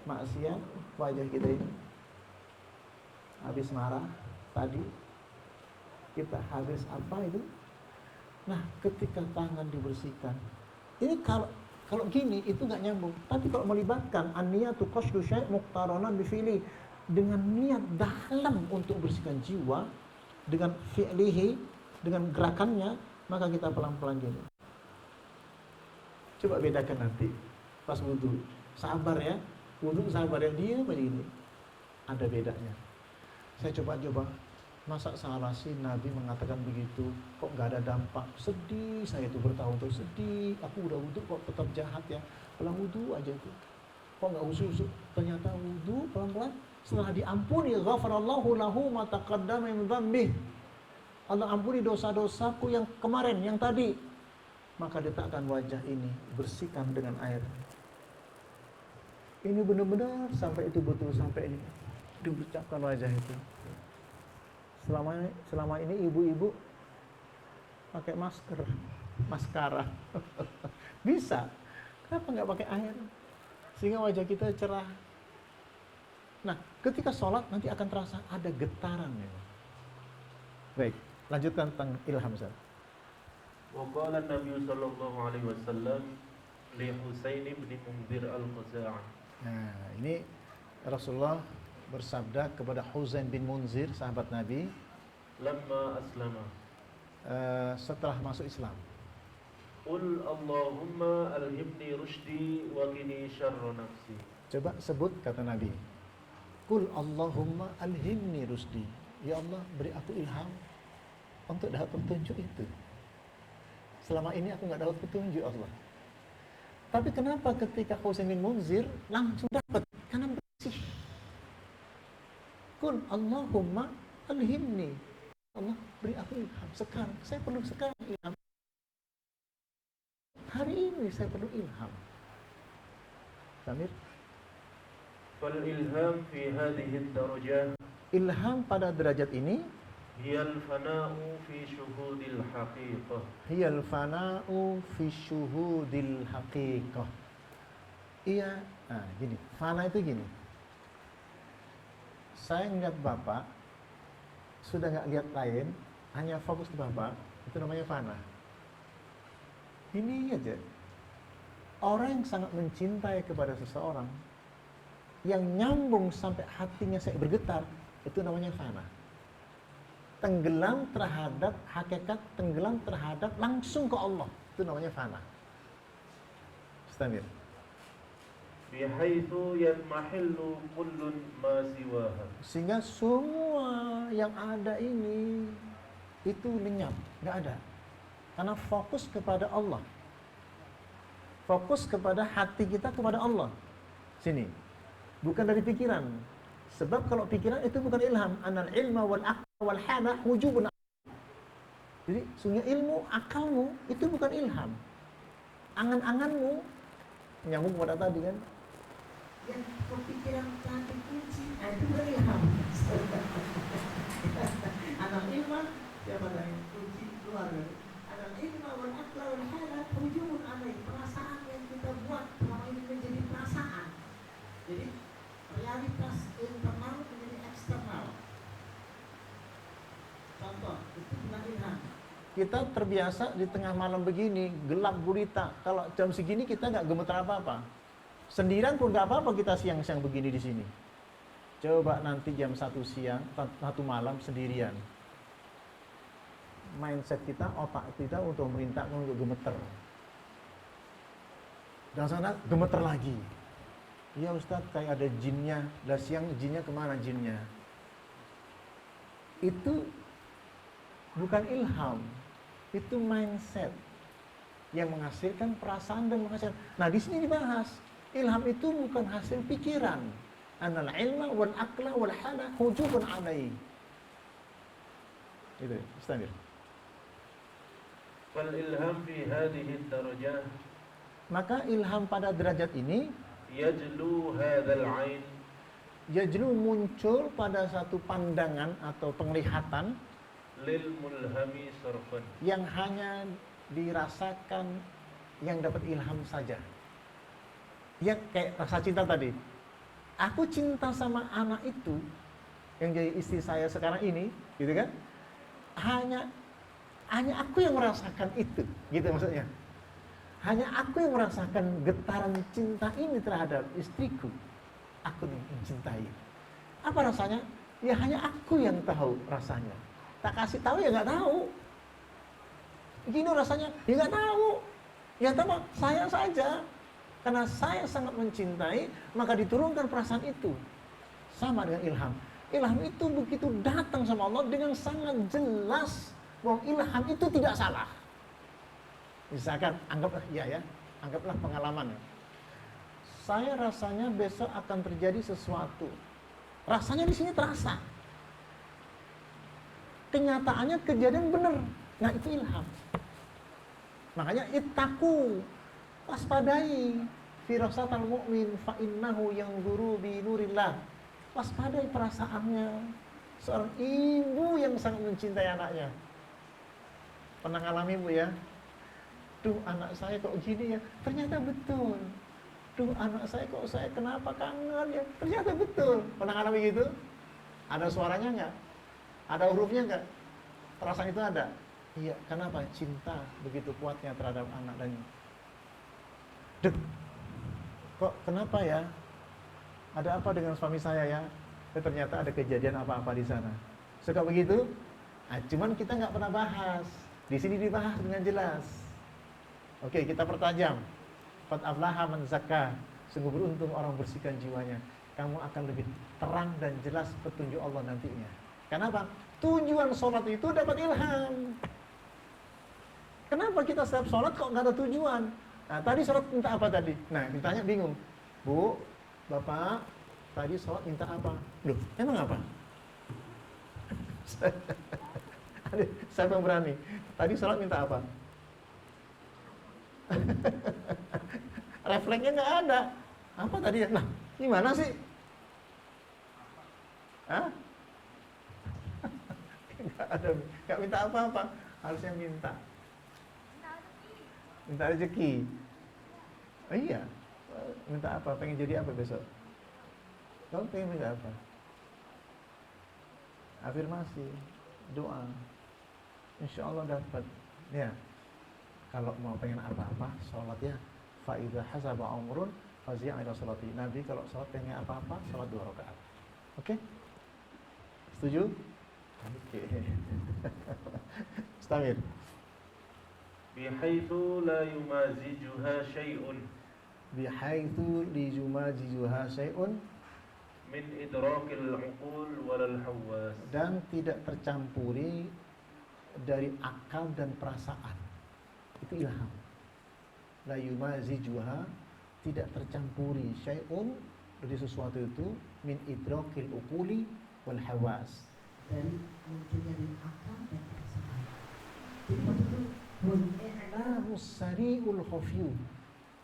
maksiat wajah kita ini. Habis marah tadi kita habis apa itu? Nah, ketika tangan dibersihkan. Ini kalau gini itu nggak nyambung. Tapi kalau melibatkan an-niyatu qasdu syai' muqtaranan bi fi'li, dengan niat dalam untuk bersihkan jiwa, dengan fi'lihi, dengan gerakannya, Maka kita pelan-pelan gini. Coba bedakan nanti pas wudhu. Sabar ya, wudhu sabar ya, dia begini. Ada bedanya. Saya coba-coba, masa salah sih Nabi mengatakan begitu, kok nggak ada dampak? Sedih saya itu bertahun-tahun sedih. Aku udah wudhu kok tetap jahat ya. Pelan wudhu aja itu. Kok nggak usul-usul? Ternyata wudhu pelan-pelan. Setelah diampuni, ghafarallahu lahu ma taqaddama min dzambih. Allah ampuni dosa-dosaku yang kemarin, yang tadi. Maka letakkan wajah ini, bersihkan dengan air. Ini benar-benar sampai itu betul, sampai ini diucapkan wajah itu. Selama ini ibu-ibu pakai masker, maskara. Bisa. Kenapa nggak pakai air? Sehingga wajah kita cerah. Nah, ketika sholat nanti akan terasa ada getaran ya. Baik, lanjutkan tentang ilham, Ustaz. Wa qala Nabi sallallahu alaihi wasallam li Husain bin Munzir al-Khuzai. Nah, ini Rasulullah bersabda kepada Husain bin Munzir, sahabat Nabi, lamma aslama, setelah masuk Islam. Qul Allahumma alhimni rushdi wa qini syarra nafsi. Coba sebut kata Nabi. Qul Allahumma alhimni rushdi. Ya Allah, beri aku ilham untuk dapat petunjuk itu. Selama ini aku nggak dapat petunjuk Allah. Tapi kenapa ketika Husain bin Munzir langsung dapat? Karena bersih. Qul Allahumma alhimni. Allah beri aku ilham. Sekarang, saya perlu sekarang ilham. Hari ini saya perlu ilham. Samir? Fal ilham fi hadhihi ad-darajah. Ilham pada derajat ini Hiyal fana'u fi syuhudil haqiqah. hiyal fana'u fi syuhudil haqiqah. Iya, nah gini, fana itu gini. Saya ngeliat Bapak, sudah nggak lihat lain, hanya fokus ke Bapak, itu namanya fana. Ini aja. Orang yang sangat mencintai kepada seseorang, yang nyambung sampai hatinya saya bergetar, itu namanya fana. Tenggelam terhadap hakikat, tenggelam terhadap langsung ke Allah, itu namanya fana. Istamir. Bihaitsu yatmahillu kullun ma siwaha. Sehingga semua yang ada ini itu lenyap, nggak ada. Karena fokus kepada Allah. Fokus kepada hati kita kepada Allah. Sini. Bukan dari pikiran. Sebab kalau pikiran itu bukan ilham. Anal ilma wal aql wal hada hujubun. Jadi sungguh ilmu, akalmu itu bukan ilham. Angan-anganmu nyambung pada tadi kan. Yang kepikiran tadi kunci, itu bukan ilham. Anal ilma siapa tadi? Kunci keluar. Anal ilma wal aql wal hada hujubun alaih. Perasaan yang kita buat selama ini menjadi perasaan. Jadi realitas internal menjadi eksternal. Contoh, itu bukan ilham. Kita terbiasa di tengah malam begini, gelap gulita. Kalau jam segini kita nggak gemetar apa-apa. Sendirian pun nggak apa-apa kita siang-siang begini di sini. Coba nanti jam 1 siang, 1 malam sendirian. Mindset kita, otak kita untuk merintahkan untuk gemeter. Dan sana gemeter lagi. Ya Ustaz, kayak ada jinnya. Lah siang jinnya kemana jinnya? Itu bukan ilham. Itu mindset yang menghasilkan perasaan dan menghasilkan. Nah, di sini dibahas. Ilham itu bukan hasil pikiran. Anal ilma wal aqla wal hala hujubun alaihi. Itu, Istamir. Fal ilham fi hadhihi ad-darajah. Maka ilham pada derajat ini Yajlu hadzal 'ain. Yajlu muncul pada satu pandangan atau penglihatan Lil mulhami sarfan. yang hanya dirasakan yang dapat ilham saja. Ya kayak rasa cinta tadi. Aku cinta sama anak itu yang jadi istri saya sekarang ini, gitu kan? Hanya aku yang merasakan itu, gitu maksudnya. Hanya aku yang merasakan getaran cinta ini terhadap istriku. Aku yang mencintai. Apa rasanya? Ya hanya aku yang tahu rasanya. Tak kasih tahu ya nggak tahu. Gini rasanya, ya nggak tahu. Ya tahu, saya saja. Karena saya sangat mencintai, maka diturunkan perasaan itu. Sama dengan ilham. Ilham itu begitu datang sama Allah dengan sangat jelas bahwa ilham itu tidak salah. Misalkan, anggaplah anggaplah pengalaman. Saya rasanya besok akan terjadi sesuatu. Rasanya di sini terasa. Kenyataannya kejadian benar. Nah, itu ilham. Makanya ittaqu, waspadai firasatal mu'min fa innahu yanzuru bi nurillah. Waspadai perasaannya seorang ibu yang sangat mencintai anaknya. Pernah ngalami Bu ya? Duh, anak saya kok gini ya? Ternyata betul. Duh, anak saya kok kenapa kangen ya? Ternyata betul. Pernah ngalami gitu? Ada suaranya enggak? Ada hurufnya enggak? Perasaan itu ada? Iya, kenapa? Cinta begitu kuatnya terhadap anak dan duh, kok kenapa ya? Ada apa dengan suami saya ya? Ternyata ada kejadian apa-apa di sana. Suka begitu? Nah, cuman kita nggak pernah bahas. Di sini dibahas dengan jelas. Oke, kita pertajam. Qad aflaha man zakka. Sungguh beruntung orang bersihkan jiwanya. Kamu akan lebih terang dan jelas petunjuk Allah nantinya. Kenapa? Tujuan sholat itu dapat ilham. Kenapa kita setiap sholat kok nggak ada tujuan? Nah, tadi sholat minta apa tadi? Nah, ditanya bingung. Bu, Bapak, tadi sholat minta apa? Loh, emang apa? Siapa yang berani? Tadi sholat minta apa? Refleksnya nggak ada. Apa tadi ya? Nah, gimana sih? Hah? Nggak ada, nggak minta apa-apa. Harusnya minta rezeki. Oh iya, minta apa? Pengen jadi apa besok? Kamu pengen minta apa? Afirmasi, doa. Insya Allah dapat. Ya, kalau mau pengen apa-apa, sholat ya. Fa idza hasaba umrun fazi'a ila sholati. Nabi kalau sholat pengen apa-apa, sholat 2 rakaat. Oke? Setuju? Oke. Mustamir. Bihaitsu la yumazijuha syai'un. Bihaitsu li yumazijuha syai'un Min idrakil uqul walal hawas. Dan tidak tercampuri dari akal dan perasaan. Itu ilham. La yumazijuha, tidak tercampuri syai'un dari sesuatu itu min idrakil uquli wal hawas, dari munculnya dari akal dan perasaan. Jadi betul i'lamus sari'ul khafyu.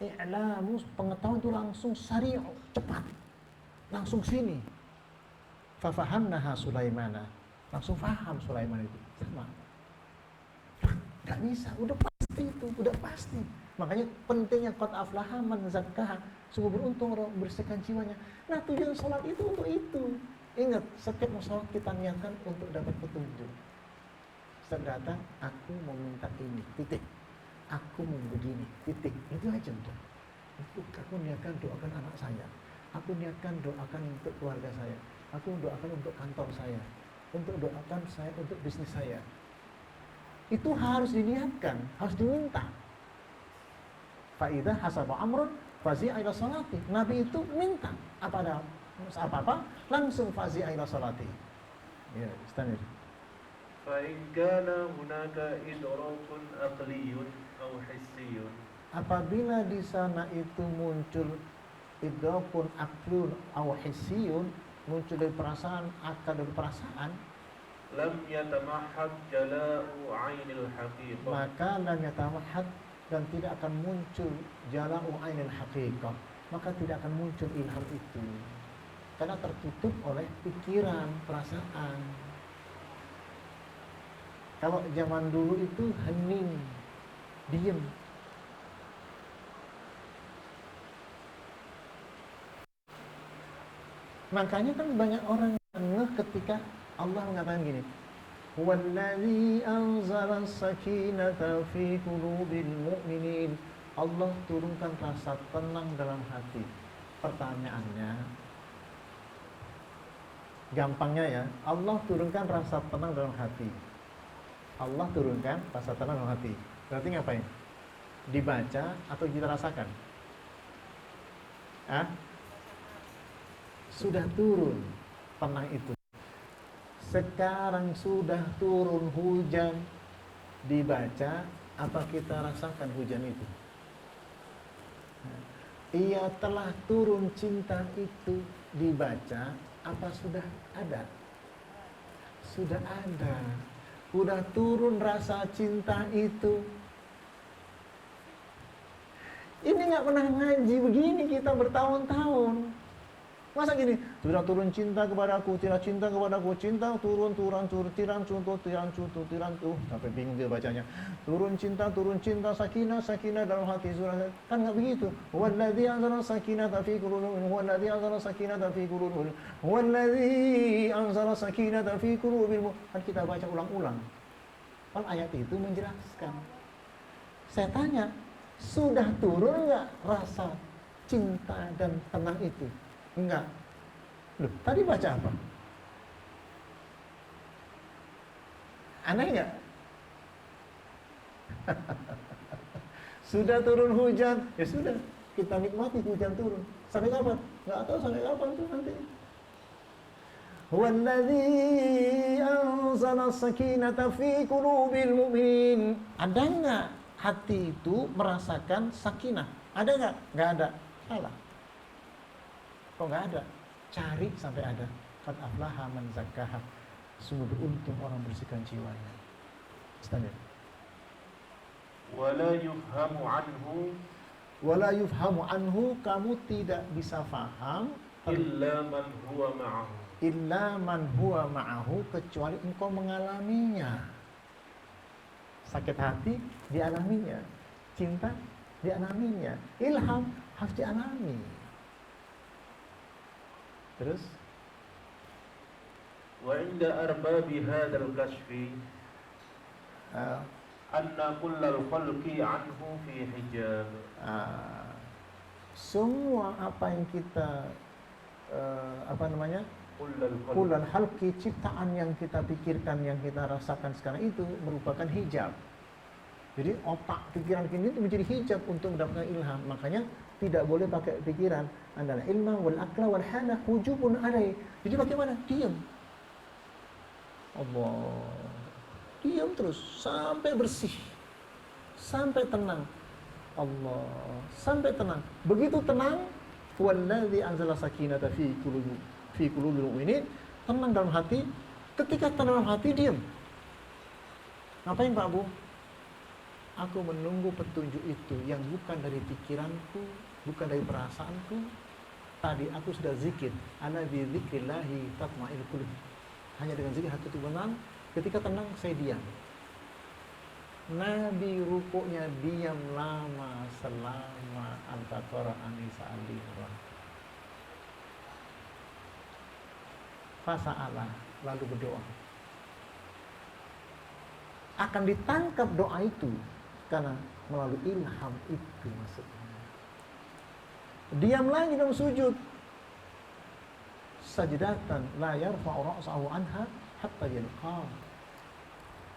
I'lamus, pengetahuan itu langsung sari'u, cepat. Langsung sini. Fafahamnaha Sulaimana. Langsung faham Sulaiman itu. Sama. Gak bisa, udah pasti itu, udah pasti. Makanya pentingnya qad aflaha man zakkaha. Sungguh beruntung orang bersihkan jiwanya. Nah, tujuan sholat itu untuk itu. Ingat, setiap mau sholat kita niatkan untuk dapat petunjuk. Setiap datang, aku mau minta ini, titik. Aku mau begini, titik. Itu aja udah. Aku niatkan doakan anak saya. Aku niatkan doakan untuk keluarga saya. Aku doakan untuk kantor saya. Untuk doakan saya untuk bisnis saya. Itu harus diniatkan, harus diminta. Faidah hasaba amrun fazi'a ila sholati. Nabi itu minta apa-apa langsung fazi'a ila sholati. Ya, istamir. Fa in kana hunaka idrakun aqliyun aw hissiyun. Apabila di sana itu muncul idrakun aqlun aw hissiyun, muncul dari perasaan, akal dan perasaan, lam yatamahhad jala'u 'ainil haqiqah. maka lam yatamahhad, dan tidak akan muncul jala'u 'ainil haqiqah, maka tidak akan muncul ilham itu karena tertutup oleh pikiran, perasaan. Kalau zaman dulu itu hening, diem. Makanya kan banyak orang yang ngeh ketika Allah mengatakan gini, "Wallazi anzala as-sakinata fi qulubil mu'minin." Allah turunkan rasa tenang dalam hati. Pertanyaannya, gampangnya ya, Allah turunkan rasa tenang dalam hati. Allah turunkan rasa tenang dalam hati. Berarti ngapain? Dibaca atau kita rasakan? Hah? Sudah turun tenang itu. Sekarang sudah turun hujan, dibaca apa kita rasakan hujan itu? Ia telah turun cinta itu, dibaca apa sudah ada? Sudah ada. Sudah turun rasa cinta itu. Ini nggak pernah ngaji begini kita bertahun-tahun. Masa gini, sudah turun cinta kepadaku, tidak cinta kepadaku, cinta turun, tiran sampai bingung dia bacanya. Turun cinta, sakinah dalam hati surah. Kan nggak begitu. Huwallazi anzala sakinata fi qulubihim, huwallazi anzala sakinata fi qulubihim, huwallazi anzala sakinata fi qulubihim. Kan kita baca ulang-ulang. Kan ayat itu menjelaskan. Saya tanya, sudah turun nggak rasa cinta dan tenang itu? Enggak. Loh, tadi baca apa? Aneh enggak? Sudah turun hujan, ya sudah, kita nikmati hujan turun. Sampai kapan? Enggak tahu sampai kapan tuh nanti. Huwallazi anzala sakinata fi qulubil mu'minin. Ada enggak hati itu merasakan sakinah? Ada enggak? Enggak ada. Salah. Kok nggak ada? Cari sampai ada. Qad aflaha man zakkaha. Sungguh beruntung orang bersihkan jiwanya. Standar. Wala yufhamu anhu. Wala yufhamu anhu, kamu tidak bisa faham Illa man huwa ma'ahu. Illa man huwa ma'ahu, kecuali engkau mengalaminya. Sakit hati dialaminya, cinta dialaminya, ilham harus dialami. Terus Wa inda arbabi hadzal kashfi anna kullal khalqi anhu fi hijab. Semua apa yang kita kullal khalqi, ciptaan yang kita pikirkan, yang kita rasakan sekarang itu merupakan hijab. Jadi otak pikiran kita itu menjadi hijab untuk mendapatkan ilham. Makanya tidak boleh pakai pikiran. Adalah ilma wal akla wal hala hujubun alaih. Jadi bagaimana? Diam. Allah. Diam terus sampai bersih. Sampai tenang. Allah. Sampai tenang. Begitu tenang, wallazi anzala sakinata fi qulubil mu'minin. Tenang dalam hati. Ketika tenang dalam hati, diam. Ngapain Pak Bu? Aku menunggu petunjuk itu yang bukan dari pikiranku, bukan dari perasaanku. Tadi aku sudah zikir, ana bi dzikrillahi tatma'innul qulub. Hanya dengan zikir hati itu tenang. Ketika tenang saya diam. Nabi rukuknya diam lama selama Al-Baqarah An-Nisa Al-Imran. Fasa'ala, lalu berdoa. Akan ditangkap doa itu karena melalui ilham itu maksudnya. Diam lagi dalam sujud. Sajdatan la yarfa'u ra'sahu anha hatta yalqa.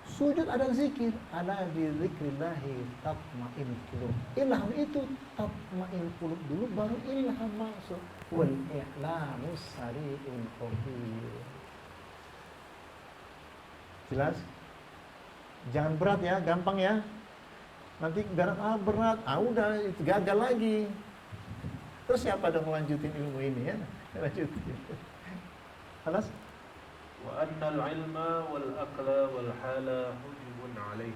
Sujud ada zikir, ala bi dzikrillahi tatma'innul qulub. Ilham itu tatma'innul qulub dulu, baru ilham masuk. Wal i'lamu sari'ul qadir. Jelas? Jangan berat ya, gampang ya. Nanti berat, udah itu gagal lagi. Terus siapa dong melanjutin ilmu ini ya? Lanjutin. Alas? Wa annal ilma wal aqla wal hala hujubun alaih.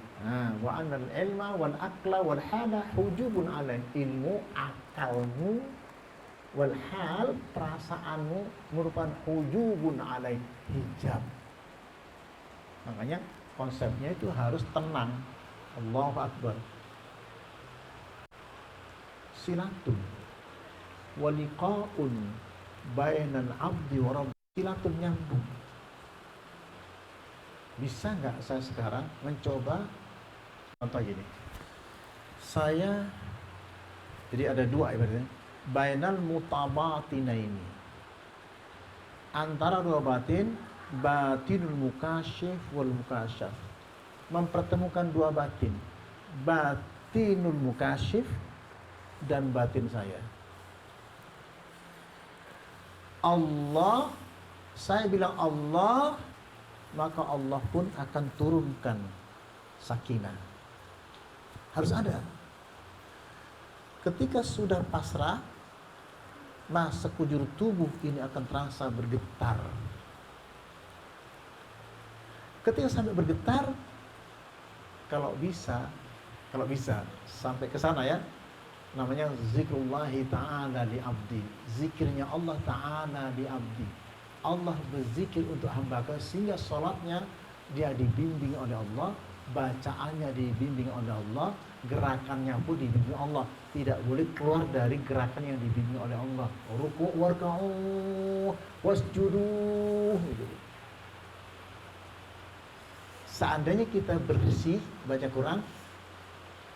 Wa annal ilma wal aqla wal hala hujubun alaih. Ilmu, akalmu, wal hal, perasaanmu merupakan hujubun alaih, hijab. Makanya konsepnya itu harus tenang. Allahu Akbar. Silatun waliqa'un bainal abdi wa rabb. Silatun nyambung. Bisa nggak saya sekarang mencoba contoh gini. Saya jadi ada dua ibaratnya. Bainal mutabatinaini. Antara dua batin, batinul mukasyif wal mukasyaf. Mempertemukan dua batin. batinul mukasyif dan batin saya. Allah, saya bilang Allah, maka Allah pun akan turunkan sakinah. Harus ada. Ketika sudah pasrah, nah sekujur tubuh ini akan terasa bergetar. Ketika sampai bergetar, kalau bisa sampai ke sana ya, namanya zikrullahi ta'ala li abdi, zikirnya Allah ta'ala li abdi. Allah berzikir untuk hamba sehingga sholatnya dia dibimbing oleh Allah, bacaannya dibimbing oleh Allah, gerakannya pun dibimbing Allah. Tidak boleh keluar dari gerakan yang dibimbing oleh Allah. Ruku' warka'u wasjudu. Seandainya kita bersih baca Quran,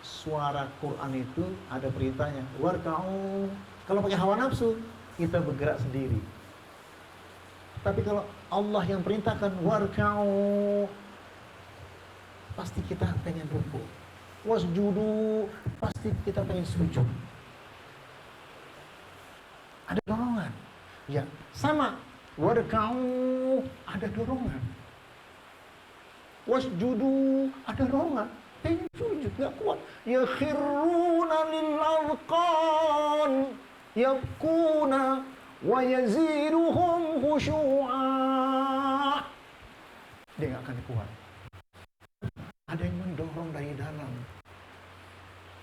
suara Quran itu ada perintahnya warka'u. Kalau pakai hawa nafsu, kita bergerak sendiri. Tapi kalau Allah yang perintahkan warka'u, pasti kita pengen ruku'. Wasjudu, pasti kita pengen sujud. Ada dorongan. Ya, sama. Warka'u, ada dorongan. Wasjudu, ada dorongan. Pengen sujud, gak kuat. Yakhiruna lil alqan yabkuna wa yaziduhum khusyu'a. Dia gak akan kuat. Ada yang mendorong dari dalam.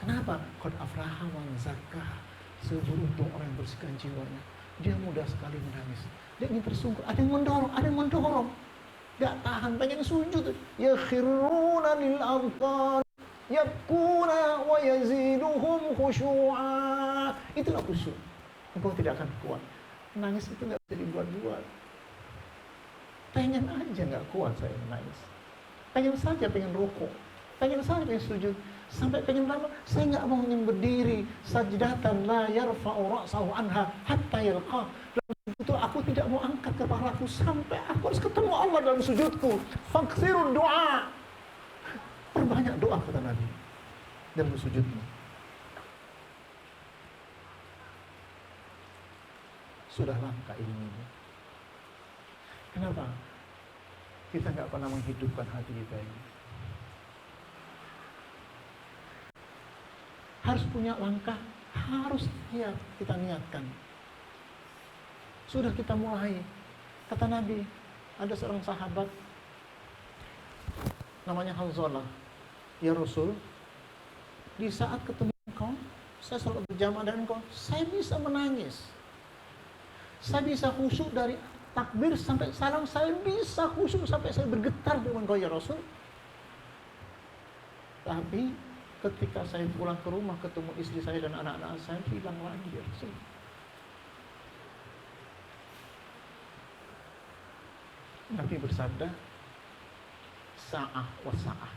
Kenapa? Qad aflaha man zakkaha. Seberuntung orang yang bersihkan jiwanya. Dia mudah sekali menangis. Dia ingin tersungkur. Ada yang mendorong. Gak tahan, pengen sujud. Yakhiruna lil alqan yabkuna wa yaziduhum khusyu'a. Itulah khusyuk. Engkau tidak akan kuat. Menangis itu gak bisa dibuat-buat. Pengen aja gak kuat saya menangis. Pengen saja pengen rukuk, pengen saja pengen sujud, sampai pengen lama saya nggak mau berdiri sajdatan la yarfa'u ra'sahu anha hatta yalqa. Dalam itu aku tidak mau angkat kepalaku sampai aku harus ketemu Allah dalam sujudku. Faksirun doa, perbanyak doa kata Nabi dalam sujudmu. Sudah langka ilmunya. Kenapa? Kita nggak pernah menghidupkan hati kita ini. Harus punya langkah, harus ya kita niatkan. Sudah kita mulai. Kata Nabi, ada seorang sahabat namanya Hanzalah. Ya Rasul, di saat ketemu engkau, saya selalu berjamaah dengan engkau, saya bisa menangis. Saya bisa khusyuk dari takbir sampai salam, saya bisa khusyuk sampai saya bergetar dengan engkau ya Rasul. Tapi ketika saya pulang ke rumah ketemu istri saya dan anak-anak saya, hilang lagi ya Rasul. Nabi bersabda, sa'ah wa sa'ah,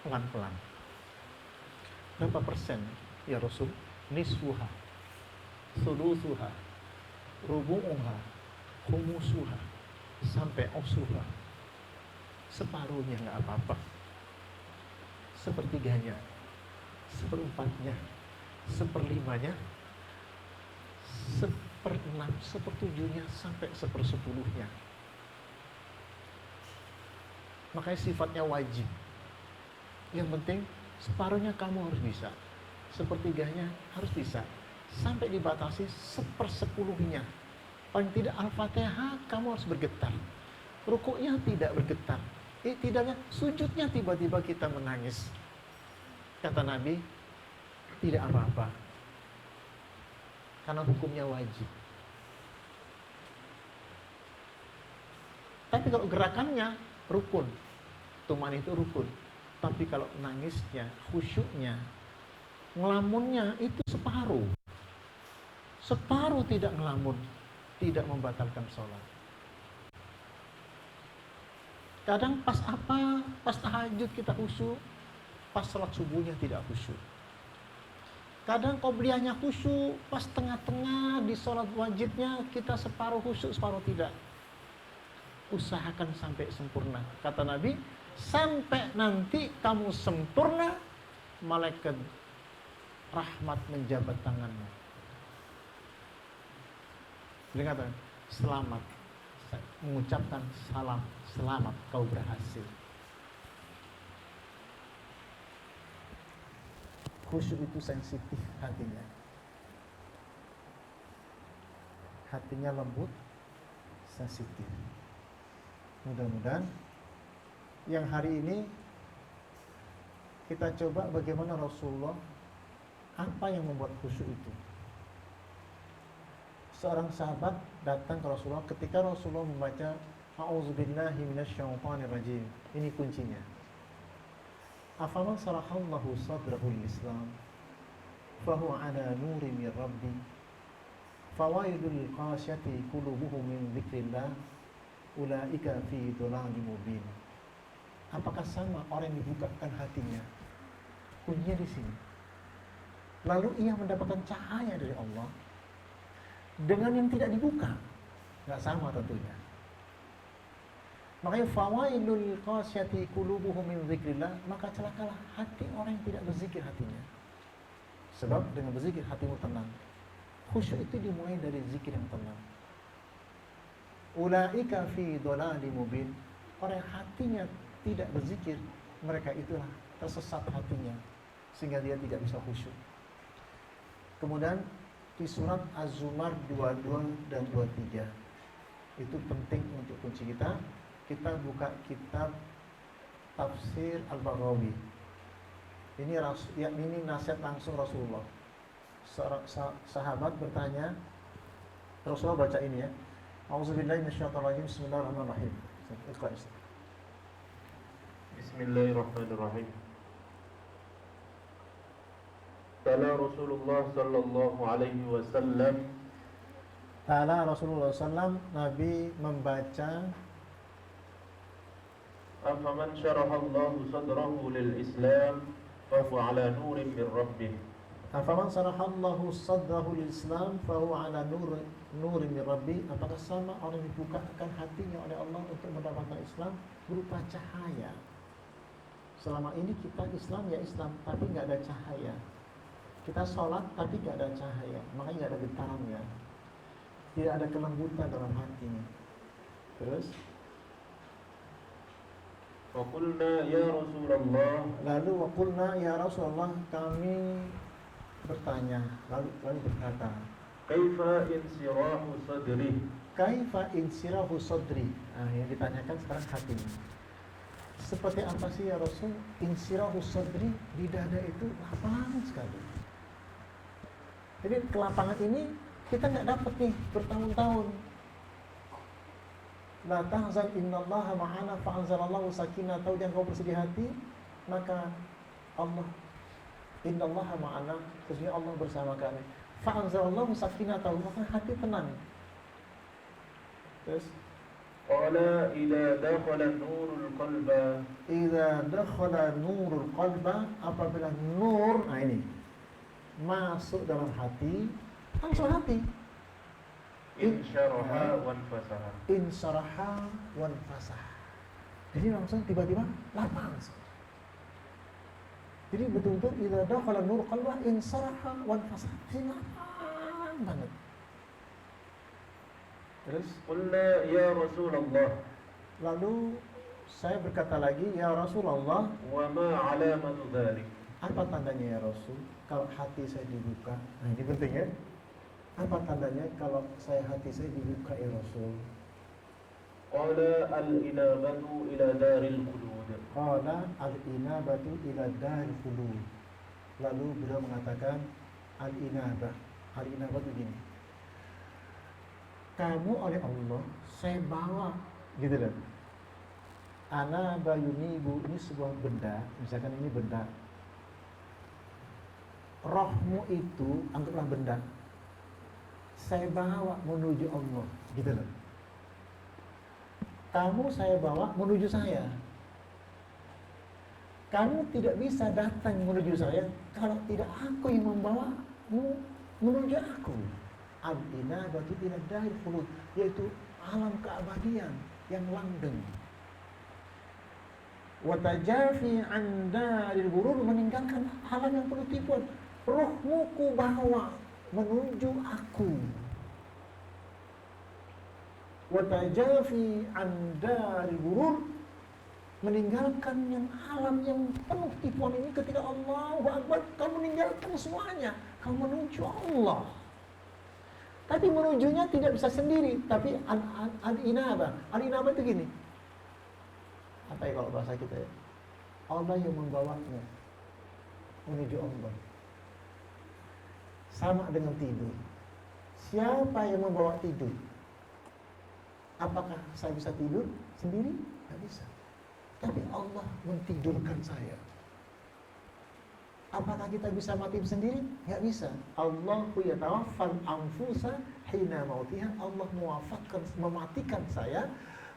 pelan-pelan. Berapa persen ya Rasul? Nisfuha, sulusuha, rubu'uha, khumusuha, sampai usruha. Separuhnya nggak apa-apa, sepertiganya, seperempatnya, seperlimanya, seperenam, sepertujuhnya, sampai sepersepuluhnya. Makanya sifatnya wajib. Yang penting separuhnya kamu harus bisa, sepertiganya harus bisa, sampai dibatasi sepersepuluhnya. Paling tidak Al-Fatihah kamu harus bergetar, rukuknya tidak bergetar, tidaknya sujudnya tiba-tiba kita menangis. Kata Nabi, tidak apa-apa, karena hukumnya wajib. Tapi kalau gerakannya rukun, tuman itu rukun. Tapi kalau nangisnya, khusyuknya, ngelamunnya itu separuh. Separuh tidak ngelamun, tidak membatalkan sholat. Kadang pas apa? Pas tahajud kita khusyuk, pas sholat subuhnya tidak khusyuk. Kadang qobliyahnya khusyuk, pas tengah-tengah di sholat wajibnya kita separuh khusyuk, separuh tidak. Usahakan sampai sempurna. Kata Nabi, sampai nanti kamu sempurna, malaikat rahmat menjabat tanganmu. Dia kata, selamat, mengucapkan salam, selamat kau berhasil. Khusyuk itu sensitif hatinya. Hatinya lembut, sensitif. Mudah-mudahan yang hari ini kita coba bagaimana Rasulullah, apa yang membuat khusyuk itu. Seorang sahabat datang ke Rasulullah ketika Rasulullah membaca A'udzubillahi minasyaitonir rajim. Ini kuncinya. Afaman sarahallahu sadrahul Islam fahuwa ala nuri min rabbi fawailul qasyati qulubuhum min dzikrillah ulaika fi dhalalin mubin. Apakah sama orang yang dibukakan hatinya? Kuncinya di sini. Lalu ia mendapatkan cahaya dari Allah dengan yang tidak dibuka, nggak sama tentunya. Makanya fawailul qasyati qulubuhum min dzikrillah, maka celakalah hati orang yang tidak berzikir hatinya. Sebab dengan berzikir hatimu tenang. Khusyuk itu dimulai dari zikir yang tenang. Ulaika fi dhalalin mubin, orang yang hatinya tidak berzikir, mereka itulah tersesat hatinya sehingga dia tidak bisa khusyuk. Kemudian di surat Az-Zumar 22 dan 23 itu penting untuk kunci kita. Kita buka kitab Tafsir Al-Baghawi. Ini nasihat langsung Rasulullah. Seorang sahabat bertanya, Rasulullah baca ini ya. A'udzubillahi minasyaitonir rajim. Bismillahirrahmanirrahim. Bismillahirrahmanirrahim. Qala Rasulullah sallallahu alaihi wasallam. Ta'ala Rasulullah SAW, Nabi membaca, Afaman syarahallahu sadrahu lil Islam fahuwa ala nurin min rabbih. Afaman sarahallahu sadrahu lil Islam fahuwa ala nurin min rabbi. Apakah sama orang yang dibukakan hatinya oleh Allah untuk mendapatkan Islam berupa cahaya? Selama ini kita Islam ya Islam, tapi nggak ada cahaya. Kita sholat tapi nggak ada cahaya, makanya nggak ada getarannya, tidak ada kelembutan dalam hati. Terus Waqulna ya Rasulullah. lalu waqulna ya Rasulullah, kami bertanya, lalu berkata, Kaifa insirahu sadri. kaifa insirahu sadri. Nah, yang ditanyakan sekarang hatinya. Seperti apa sih ya Rasul? Insirahu sadri, di dada itu lapang sekali. Jadi kelapangan ini kita nggak dapat nih bertahun-tahun. La tahzan innallaha ma'ana fa'anzalallahu sakinatahu, jangan kau bersedih hati, maka Allah innallaha ma'ana, sesungguhnya Allah bersama kami. Fa'anzalallahu sakinatahu, maka hati tenang. Terus Qala idza dakhala nurul qalba. idza dakhala nurul qalba, apabila nur, nah ini masuk dalam hati, langsung hati Insyaraha wanfasaha. insaraha wan fasah. Jadi langsung tiba-tiba lapang. Jadi betul-betul idza dakhala nur qalba insaraha wan fasah. Jadi lapang banget. Terus Qulna ya Rasulullah. lalu saya berkata lagi, ya Rasulullah, Wa ma alamatu dzalik. apa tandanya ya Rasul kalau hati saya dibuka? Nah ini penting ya. Apa tandanya kalau hati saya dibuka ya Rasul? Qala al-inabatu ila daril khulud. Qala al-inabatu ila daril khulud. Lalu beliau mengatakan al-inabah. Al-inabah itu gini. Kamu oleh Allah saya bawa gitu loh. Ana bayunibu, ini sebuah benda, misalkan ini benda. Rohmu itu anggaplah benda. Saya bawa menuju Allah, gitu loh. Kamu saya bawa menuju saya. Kamu tidak bisa datang menuju saya kalau tidak aku yang membawamu menuju aku. Al-inabatu ila daril khulud, yaitu alam keabadian yang langgeng. Wa tajafi an daril ghurur, meninggalkan hal yang penuh tipuan. Ruhmu ku bawa menuju aku. Wa tajafi an daril ghurur, meninggalkan yang alam yang penuh tipuan ini. Ketika Allahu Akbar, kau meninggalkan semuanya, kau menuju Allah. Tapi menujunya tidak bisa sendiri, tapi al-inabah. Al-inabah itu gini. Apa ya kalau bahasa kita ya? Allah yang membawamu menuju Allah. Sama dengan tidur. Siapa yang membawa tidur? Apakah saya bisa tidur sendiri? Tidak bisa. Tapi Allah mentidurkan saya. Apakah kita bisa mati sendiri? Nggak bisa. Allahu yatawaffal anfusa hina mautiha. Allah mematikan saya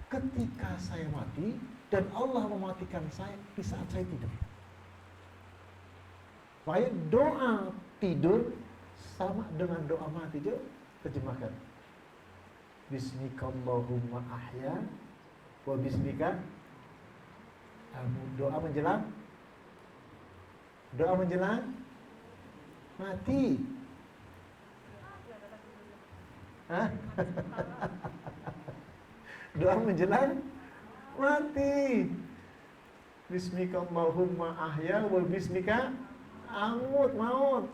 ketika saya mati, dan Allah mematikan saya di saat saya tidur. Baik, doa tidur sama dengan doa mati. Coba terjemahkan. Bismikallahumma ahya wa bismika. Doa menjelang mati. Hah? Doa menjelang mati. Bismikallahumma ahya wa bismika amut maut.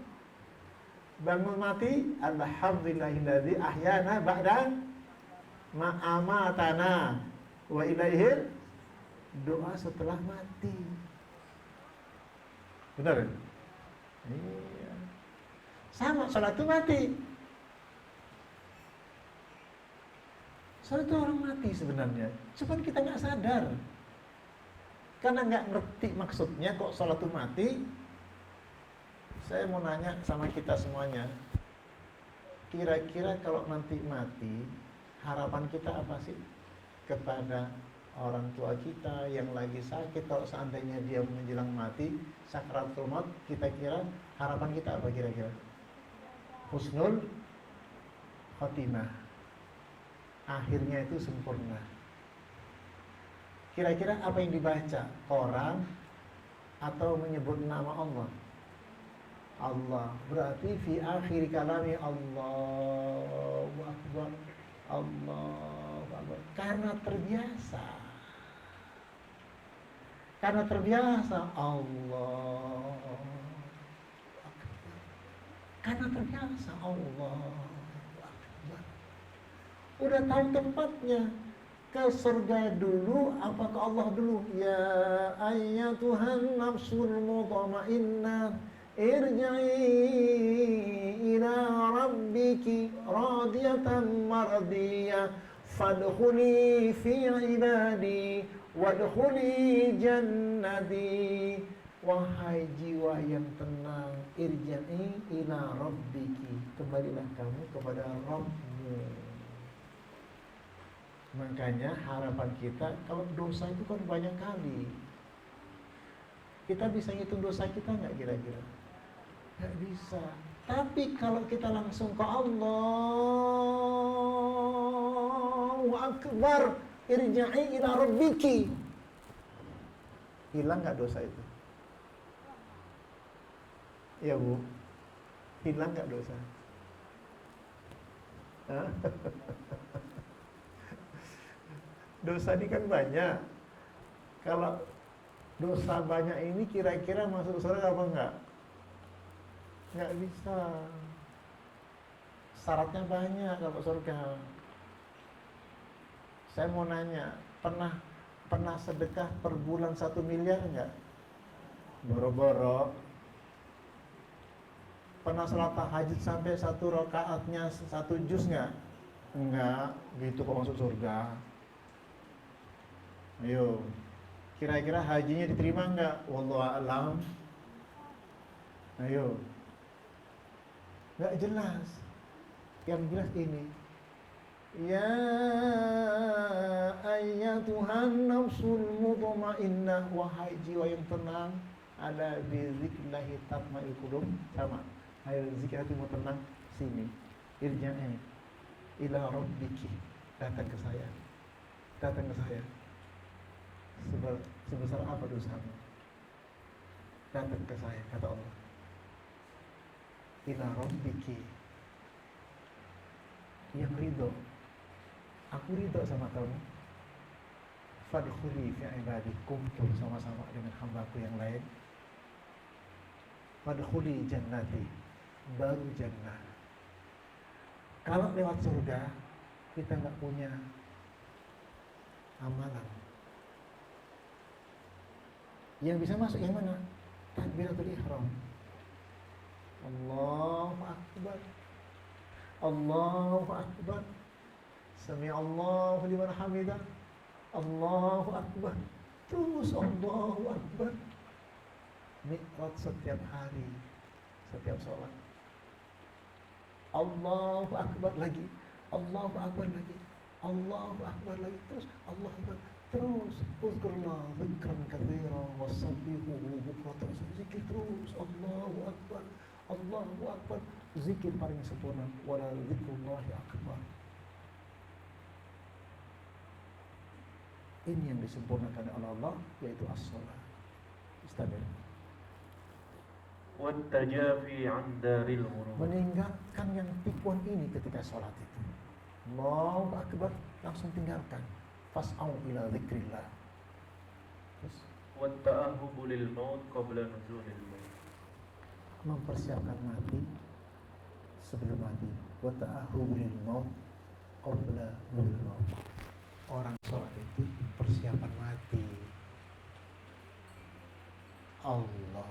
Bangun mati, alhamdulillahilladzi ahyana ba'da ma amatana wa ilaihil. Doa setelah mati. Benar? Iya. Sama, salat itu mati. Salat itu orang mati sebenarnya. Cuma kita nggak sadar. Karena nggak ngerti maksudnya kok salat itu mati. Saya mau nanya sama kita semuanya. Kira-kira kalau nanti mati, harapan kita apa sih kepada orang tua kita yang lagi sakit? Kalau seandainya dia menjelang mati, sakaratul maut, kita kira harapan kita apa kira-kira? Husnul khotimah, akhirnya itu sempurna. Kira-kira apa yang dibaca? Quran atau menyebut nama Allah? Allah. Berarti fi akhir kalami Allahu Akbar, Allahu Akbar. Karena terbiasa Allah. Karena terbiasa Allah. Udah tahu tempatnya. Ke surga dulu apa ke Allah dulu? Ya ayyatuhan nafsul mutmainnah, irji'i ila rabbiki radiyatan mardiyah, fadkhuli fi ibadi wadkhuli jannati. Wahai jiwa yang tenang, irji'i ila rabbiki, kembalilah kamu kepada Rabbmu. Makanya harapan kita, kalau dosa itu kan banyak kali. Kita bisa ngitung dosa kita nggak kira-kira? Nggak bisa. Tapi kalau kita langsung ke Allahu Akbar, irji'i ila rabbiki, hilang nggak dosa itu? Ya Bu, hilang nggak dosa? Dosa ini kan banyak. Kalau dosa banyak ini kira-kira masuk surga apa enggak? Enggak bisa. Syaratnya banyak kalau surga. Saya mau nanya, pernah sedekah per bulan 1 miliar enggak? Boro-boro. Pernah salat tahajud sampai 1 rakaatnya 1 juz enggak? Enggak, gitu kok masuk surga. Ayo, kira-kira hajinya diterima enggak? Wallahu a'lam. Ayo, enggak jelas. Yang jelas ini, ya ayyatuhan nafsul mutmainnah, wahai jiwa yang tenang, ala bizikrillahi tatma'innul qulub. Sama, ayo zikir hatimu tenang, sini. Irja'i ila rabbiki, datang ke saya. Sebesar apa dosamu? Datang ke saya, kata Allah. Ila rabbiki, yang ridho. Aku ridho sama kamu. Fadkhuli fi ibadi, kumpul sama-sama dengan hambaku yang lain. Fadkhuli jannati, baru jannah. Kalau lewat surga kita nggak punya amalan, yang bisa masuk yang mana? Takbiratul ihram. Allahu akbar, Allahu akbar, sami Allahu liman hamidah, Allahu akbar, terus Allahu akbar. Mi'raj setiap hari, setiap sholat. Allahu akbar lagi, Allahu akbar lagi, Allahu akbar lagi, terus Allahu akbar, terus uzkurullah dzikran katsiran wasabbihuhu bukratan, zikir terus. Allahu akbar, Allahu akbar, zikir paling sempurna. Wala dzikrullahi akbar. Ini yang disempurnakan oleh Allah, yaitu as-shalah. Istabil. Wattajafi 'an daril ghurub. Meninggalkan yang tipuan ini ketika sholat itu. Allahu akbar, langsung tinggalkan. Fas'au ila dzikrillah. Terus Watta'ahubu lil maut qabla nuzulil maut. mempersiapkan mati sebelum mati. Wa ta'ahubu lil maut qabla nuzulil maut. Orang sholat itu persiapan mati. Allah,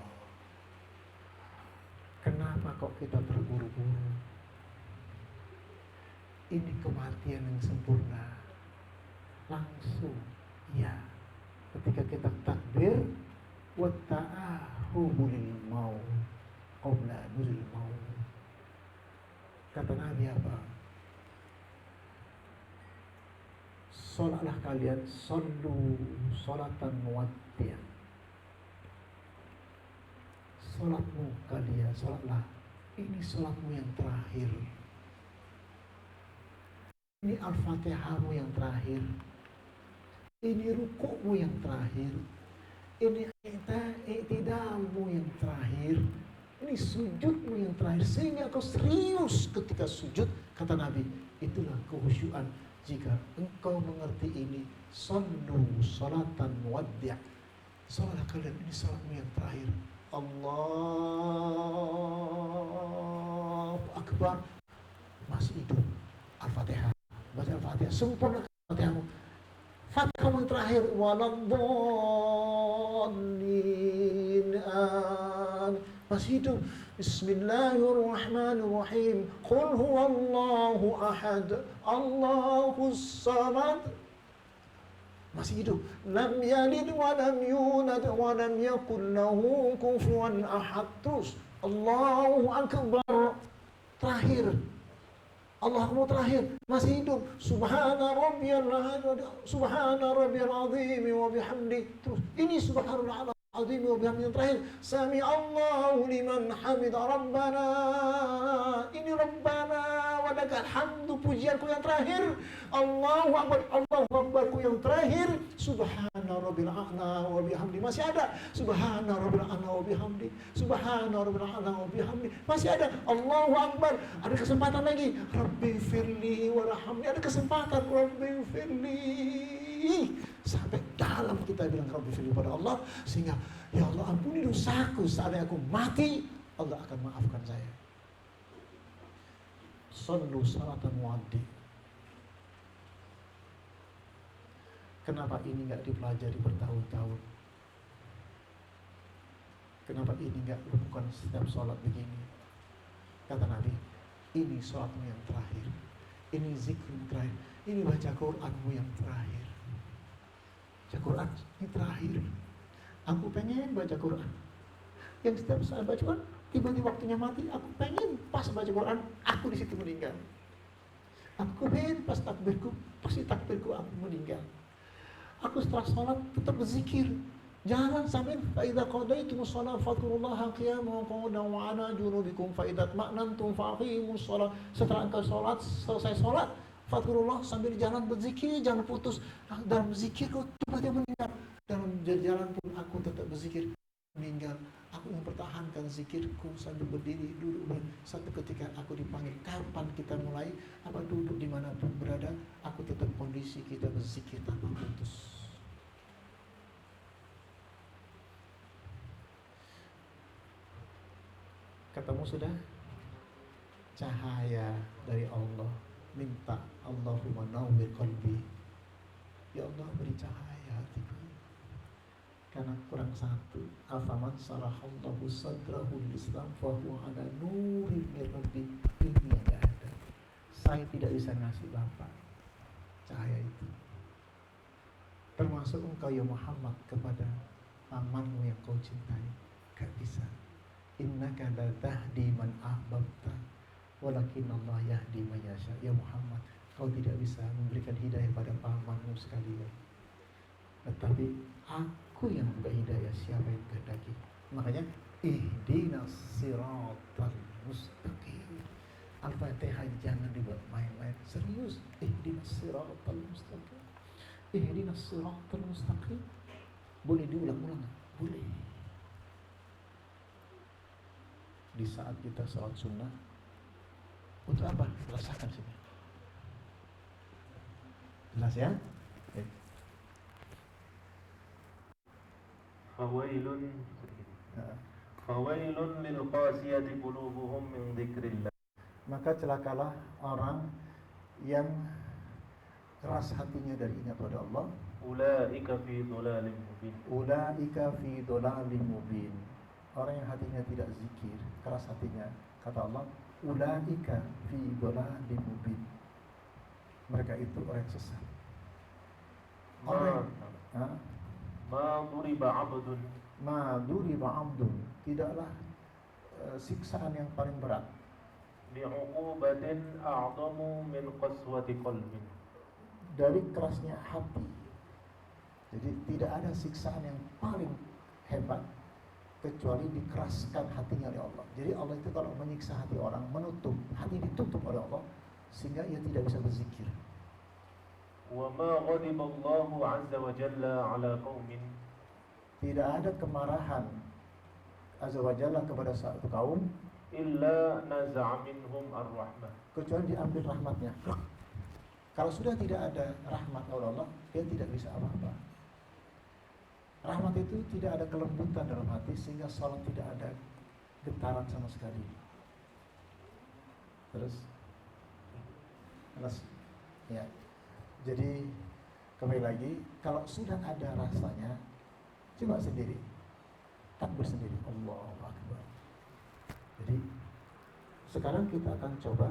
kenapa kok kita terburu-buru? Ini kematian yang sempurna. Langsung, ya. Ketika kita takbir, wa ta'ahubu lil maut qabla nuzulil maut. Kata Nabi apa? Sholatlah kalian, sallu sholatan muwaddi'. Sholatmu kalian, sholatlah. Ini sholatmu yang terakhir. Ini al-fatihahmu yang terakhir. Ini rukukmu yang terakhir. Ini i'tidalmu yang terakhir. Ini sujudmu yang terakhir. Sehingga kau serius ketika sujud. Kata Nabi, itulah kehusyuan. Jika engkau mengerti ini, sallu sholatan muwaddi'. Sholatlah kalian, ini sholatmu yang terakhir. Allahu akbar. Masih hidup. Al-Fatihah. Baca Al-Fatihah. Sempurna Al-Fatihahmu. Fatihahmu yang terakhir. Waladhdallin. Masih hidup. Bismillahirrahmanirrahim. Qul huwallahu ahad. Allahus samad. Masih hidup. Lam yalid wa lam yulad wa lam yakul lahu kufuwan ahad. Terus Allahu akbar. Terakhir. Allahu terakhir. Masih hidup. Subhana rabbiyal azim wa bihamdi. Terus ini subhanallah azim wa bihamdi yang terakhir. Sami Allahu liman hamida rabbana. Ini rabbana wa lakal hamdu, pujianku yang terakhir. Allahu akbar, Allahu akbarku yang terakhir. Subhana rabbil a'la wa bihamdi. Masih ada. Subhana rabbil a'la wa bihamdi. Subhana rabbil a'la wa bihamdi. Masih ada. Allahu akbar. Ada kesempatan lagi. Rabbi firli warhamni. Ada kesempatan. Rabbi firli. Sampai dalam kita bilang Rabbi firli pada Allah, sehingga ya Allah ampuni dosaku. Seandainya aku mati, Allah akan maafkan saya. Sallu salatan muwaddi'. Kenapa ini nggak dipelajari bertahun-tahun? Kenapa ini nggak lakukan setiap sholat begini? Kata Nabi, ini sholatmu yang terakhir. Ini zikrmu terakhir. Ini baca Quranmu yang terakhir. Baca Quran ini terakhir. Aku pengen baca Quran. Yang setiap saat baca Quran, tiba-tiba waktunya mati, aku pengen pas baca Quran, aku di situ meninggal. Aku pengen pas takbirku, pasti takbirku aku meninggal. Aku setelah sholat tetap berzikir. Jangan sampai faida qadaitum shalah fadhkurullaha qiyaman wa qu'udan wa 'ala junubikum fa idza tma'nantum faqimus shalah. Setelah engkau sholat, selesai sholat, Fadkurullah sambil jalan berzikir, jangan putus. Dalam zikir kau tiba-tiba meninggal. Dalam jalan pun aku tetap berzikir. Meninggal, aku ingin pertahankan zikirku sambil berdiri, duduk. Satu ketika aku dipanggil, kapan kita mulai? Apa duduk dimanapun berada, aku tetap kondisi kita berzikir tanpa putus. Ketemu sudah? Cahaya dari Allah. Minta Allahumma nawwir qalbi. Ya Allah, beri cahaya hatiku. Karena kurang satu. Afaman sarahallahu sadrahu Islam fahuwa ala nurin min rabbi. Ini yang tidak ada. Saya tidak bisa ngasih Bapak cahaya itu. Termasuk engkau ya Muhammad kepada pamanmu yang kau cintai. Gak bisa. Innaka la tahdi man ahbabta walakin Allah yahdi man yasha. Ya Muhammad, kau tidak bisa memberikan hidayah pada pamanmu sekalian, tetapi aku yang memberi hidayah siapa yang kehendaki. Makanya ihdinas siratal mustaqim. Al-Fatihah jangan dibuat main-main, serius. Ihdinas siratal mustaqim. Ihdinas siratal mustaqim. Boleh diulang-ulang? Boleh. Di saat kita sholat sunnah, untuk apa? Rasakan sini. Jelas ya? Fawailun lil qasiyati qulubuhum min dzikrillah. Maka celakalah orang yang keras hatinya dari ingat pada Allah. Ulaika fi dhalalin mubin. Ulaika fi dhalalin mubin. Orang yang hatinya tidak zikir, keras hatinya, kata Allah, ulaika fi dhalalin mubin. Mereka itu orang yang sesat. Ma duriba 'abdun. Ma duriba 'abdun. Tidaklah siksaan yang paling berat. Bi'uqubatin a'zamu min qaswati qalbin. Dari kerasnya hati. Jadi tidak ada siksaan yang paling hebat kecuali dikeraskan hatinya oleh Allah. Jadi Allah itu kalau menyiksa hati orang, menutup, hati ditutup oleh Allah sehingga ia tidak bisa berzikir. Wa ma ghadiba Allahu 'azza wa jalla 'ala qaumin. Tidak ada kemarahan azza wa jalla kepada satu kaum illa naza'a minhum ar-rahmah. Kecuali diambil rahmatnya. Kalau sudah tidak ada rahmat Allah, dia tidak bisa apa-apa. Rahmat itu tidak ada kelembutan dalam hati sehingga salat tidak ada getaran sama sekali. Terus ya. Jadi kembali lagi, kalau sudah ada rasanya, coba sendiri, takbir sendiri, Allahu Akbar. Jadi sekarang kita akan coba.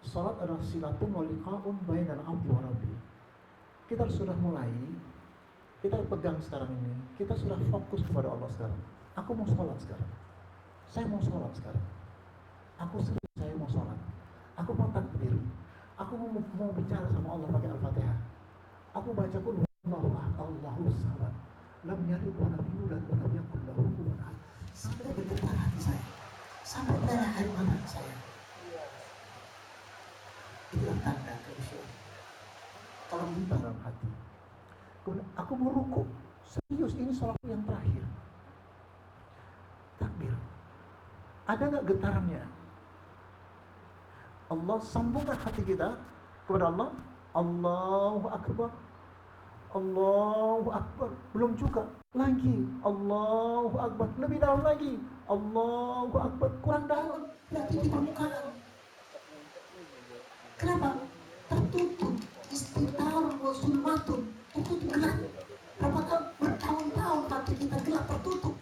Salat adalah silatun wa liqa'un bainal 'abdi wa rabbi. Kita sudah mulai, kita pegang sekarang ini, kita sudah fokus kepada Allah sekarang. Aku mau sholat sekarang. Saya mau sholat sekarang. Aku serius, saya mau sholat. Aku mau takbir. Aku mau bicara sama Allah pakai Al-Fatihah. Aku baca qul Allahu samad. Lam yalid wa lam yulad wa lam yakul lahu kufuwan ahad. Sampai bergetar hati saya. Sampai darah air mata saya. Itulah tanda keisyuan. Kalau kita dalam hati. Kemudian aku mau rukuk. Serius, ini sholat yang terakhir. Takbir. Ada nggak getarannya? Allah sambungkan hati kita kepada Allah. Allahu Akbar. Allahu Akbar. Belum juga. Lagi. Allahu Akbar. Lebih dalam lagi. Allahu Akbar. Kurang dalam. Berarti di permukaan. Kenapa? Tertutup. Istighfar wa zulmatun. Tertutup gelap. Apakah bertahun-tahun hati kita gelap tertutup?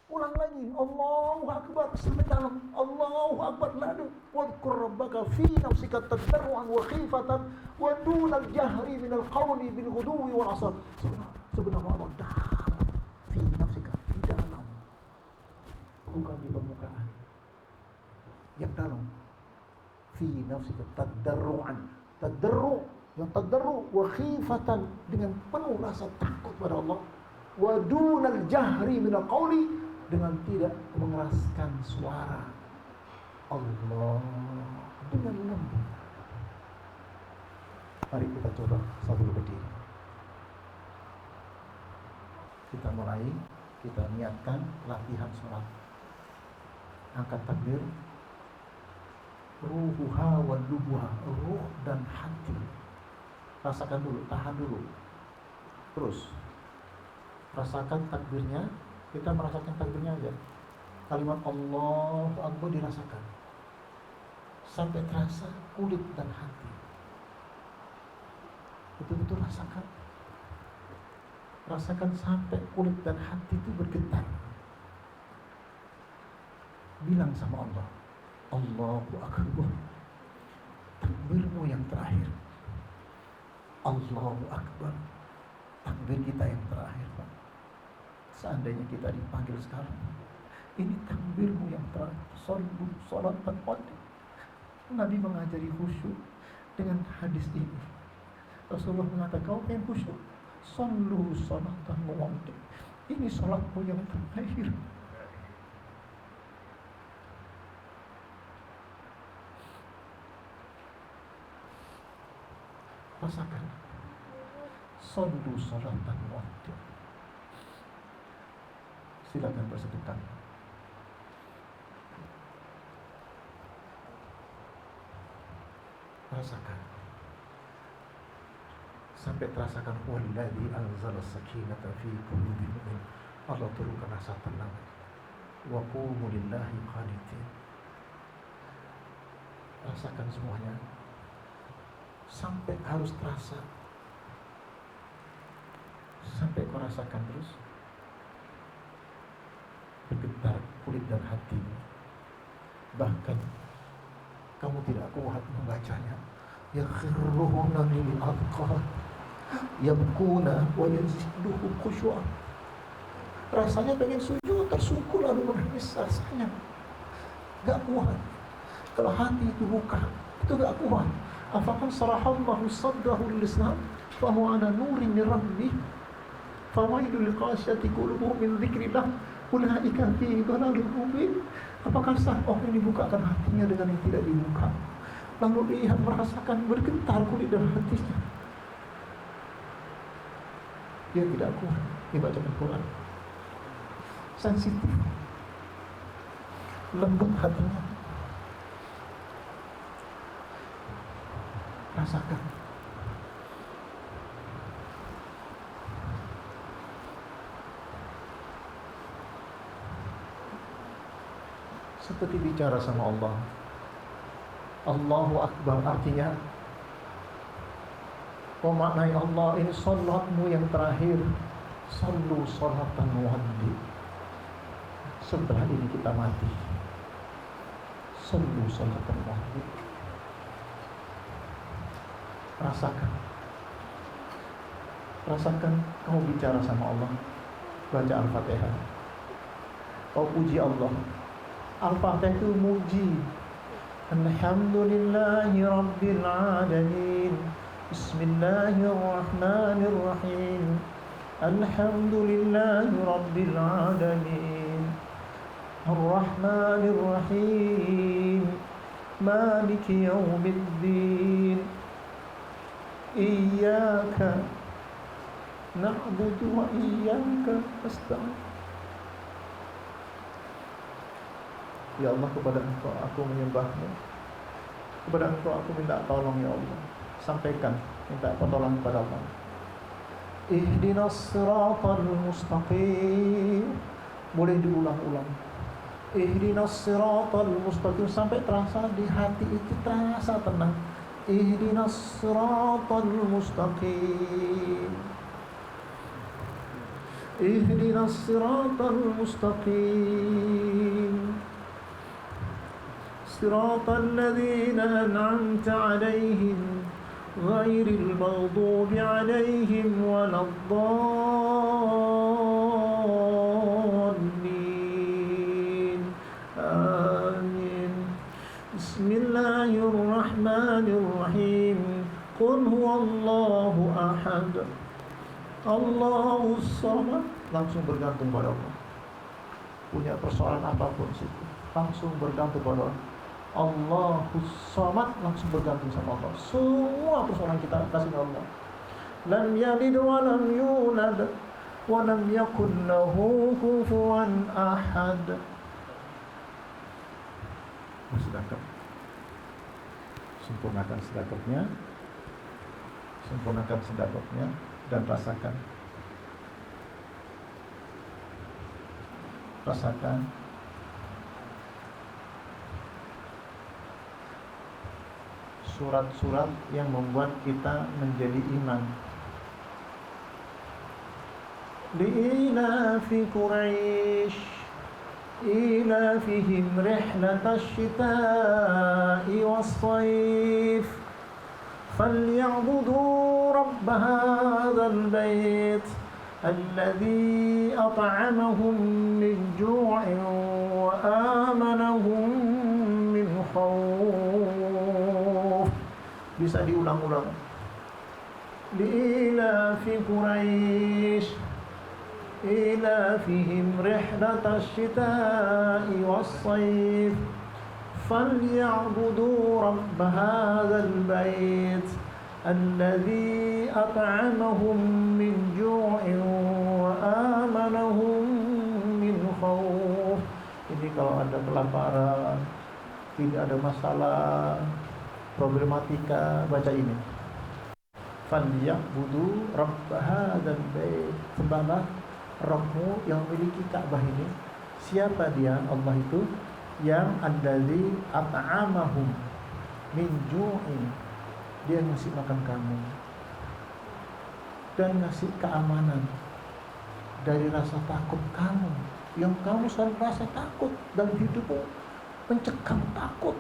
Ulang lagi. Allahu Akbar. Sampai dalam. Allahu Akbar. Lalu wadhkur rabbaka fi nafsika tadarruan wa khifatan wa dunal jahri minal qawli bil ghuduwi wal asal. Sebenarnya Allah dalam. Fi nafsika. Di dalam. Bukan di permukaan. Yang dalam. Fi nafsika tadarruan. Tadarru. Yang tadarru wa khifatan, dengan penuh rasa takut pada Allah. Wa dunal jahri minal qawli, dengan tidak mengeraskan suara. Allah dengan lembut. Mari kita coba sambil berdiri. Kita mulai, kita niatkan latihan sholat. Angkat takbir. Ruhuha wa lubuha, ruh dan hati. Rasakan dulu, tahan dulu. Terus rasakan takbirnya. Kita merasakan takbirnya aja. Kalimat Allahu Akbar dirasakan sampai terasa kulit dan hati. Betul-betul rasakan. Rasakan sampai kulit dan hati itu bergetar. Bilang sama Allah, Allahu Akbar. Takbirmu yang terakhir. Allahu Akbar. Takbir kita yang terakhir, Pak. Seandainya kita dipanggil sekarang, ini takbirmu yang terakhir. Salat wajib. Nabi mengajari khusyuk dengan hadis ini. Rasulullah mengatakan, kau pengen khusyuk, sallu salatan wajib. Ini salatmu yang terakhir. Rasakan. Sallu salatan wajib. Silakan bersedekah. Rasakan. Sampai terasakan walladzi anzala sakinata fi qulubihim. Allah turunkan rasa tenang. Wa qumu lillahi qanitin. Rasakan semuanya. Sampai harus terasa. Sampai kau rasakan terus. Bergetar kulit dan hati. Bahkan kamu tidak kuat membacanya. Yakhiruna lil adqan yabkuna wa yaziduhu khusyu'an. Rasanya pengen sujud, tersungkur lalu menangis. Rasanya gak kuat. Kalau hati itu buka, itu gak kuat. Afakan sarahallahu saddahu lil-islam fahuwa ala nurin min rabbih fawailul liqasyati qulubuhum min dzikrillah ulaika fi dhalalin mubin. Apakah sah orang yang dibukakan hatinya dengan yang tidak dibuka, lalu lihat merasakan bergetar kulit dan hatinya? Dia tidak kuat dibacakan Quran. Sensitif, lembut hatinya. Rasakan. Seperti bicara sama Allah. Allahu Akbar artinya, kau maknai Allah, ini salatmu yang terakhir. Sallu salatan wajib. Setelah ini kita mati. Sallu salatan wajib. Rasakan. Rasakan kau bicara sama Allah. Baca Al-Fatihah. Kau puji Allah. Al-Fatihah itu muji. Alhamdulillahi Rabbil Alamin. Bismillahirrahmanirrahim. Alhamdulillahi Rabbil Alamin. Ar-Rahmanirrahim. Maliki Yawmiddin. Iyyaka na'budu wa iyyaka nasta'in. Ya Allah, kepada Engkau aku menyembahmu. Kepada Engkau aku minta tolong, ya Allah. Sampaikan, minta pertolongan kepada Allah. Ihdinas siratal mustaqim. Boleh diulang-ulang. Ihdinas siratal mustaqim. Sampai terasa di hati itu terasa tenang. Ihdinas siratal mustaqim. Ihdinas siratal mustaqim. Siratal ladzina an'amta 'alaihim ghairil maghdubi 'alaihim waladdallin. Amin. Bismillahirrahmanirrahim. Qul huwallahu ahad. Allahus samad. Langsung bergantung pada Allah. Punya persoalan apapun situ, langsung bergantung pada Allah. Allahus Samad, langsung bergantung sama Allah. Semua persoalan kita kasih ke Allah. Lam yalid wa lam yulad wa lam yakul lahu kufuwan ahad. Sedekah. Sempurnakan sedekahnya. Sempurnakan sedekahnya dan rasakan. Rasakan surat-surat yang membuat kita menjadi iman. Li'ilafi Quraisy ilafihim rihlatash shita'i was-sayf falya'budu rabb hadzal bait alladzi at'amahum min ju'in wa amanahum min khawf. Bisa diulang-ulang. Li'ilafi Quraisy ilafihim rihlatash shita'i was-sayf falya'budu rabb hadzal bait alladzi at'amahum min ju'in wa amanahum min khawf. Ini kalau ada kelaparan, tidak ada masalah, problematika, baca ini. Falya'budu rabb hadzal bait. Sembahlah Rabbmu yang memiliki Ka'bah ini. Siapa dia? Allah itu yang alladzi at'amahum min ju'in. Dia ngasih makan kamu dan ngasih keamanan dari rasa takut kamu yang kamu selalu rasa takut dalam hidupmu, mencekam takut.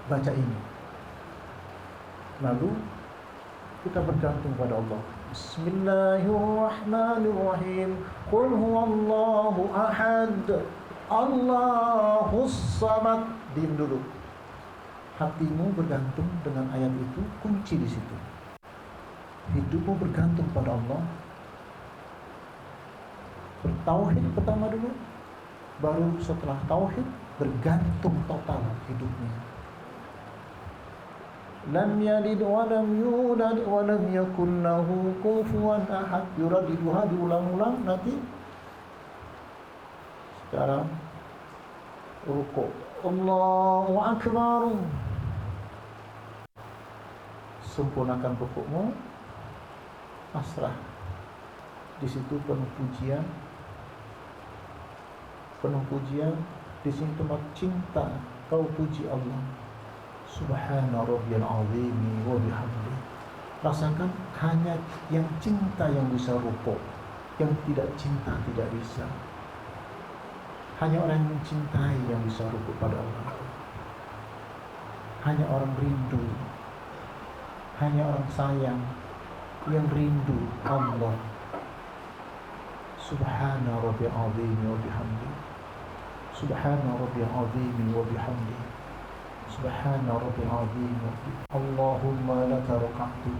Baca ini, lalu kita bergantung pada Allah. Bismillahirrahmanirrahim. Qul huwallahu ahad, Allahus samad. Diam dulu. Hatimu bergantung dengan ayat itu, kunci di situ. Hidupmu bergantung pada Allah. Bertauhid pertama dulu, baru setelah tauhid bergantung total hidupnya. Lam yalid wa lam yulad wa lam yakul lahu kufuwan ahad. Yuradiduha, diulang-ulang nanti. Sekarang rukuk. Allahu akbar. Sempurnakan rukukmu. Pasrah. Di situ penuh pujian. Penuh pujian. Di sini tempat cinta. Kau puji Allah. Subhana rabbiyal azimi wa bihamdi. Rasakan hanya yang cinta yang bisa rukuk, yang tidak cinta tidak bisa. Hanya orang yang mencintai yang bisa rukuk pada Allah. Hanya orang rindu, hanya orang sayang yang rindu Allah. Subhana rabbiyal azimi wa bihamdi. Subhana rabbiyal azimi wa bihamdi. Subhana rabbil azim. Allahumma laka raka'tu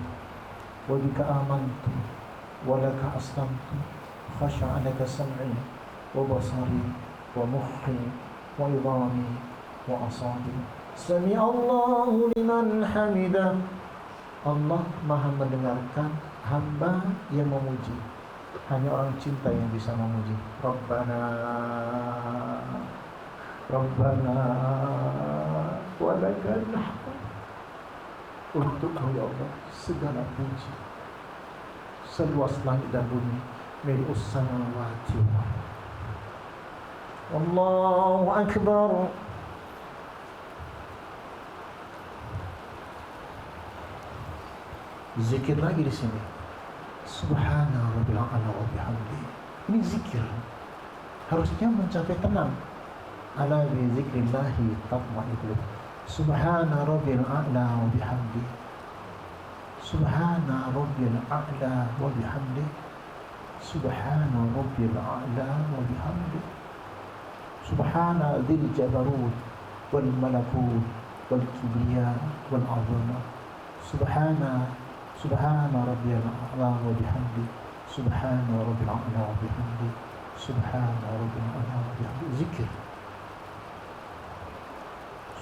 wa bika amantu wa laka aslamtu khasha'a laka sam'i wa basari wa mukhi wa idhami wa asabi. Sami Allahu liman hamidah. Allah Maha mendengarkan hamba yang memuji. Hanya orang cinta yang bisa memuji. Rabbana walakal hamd. Untukmu ya Allah segala puji, seluas langit dan bumi, milik samawati wal ardh. Allahu akbar. Zikir lagi di sini. Subhana rabbil a'la wa bihamdi. Ini zikir. Harusnya mencapai tenang. Ala bi zikrillahi tatma'innul qulub. Subhana rabbil a'la wa bihamdi. Subhana rabbil a'la wa bihamdi. Subhana rabbil a'la wa bihamdi. Subhana dzil jabarut wal malakut wal kibriya wal 'azama. Subhana rabbil a'la wa bihamdi. Subhana rabbil a'la wa bihamdi. Subhana rabbil a'la wa bihamdi. Zikir.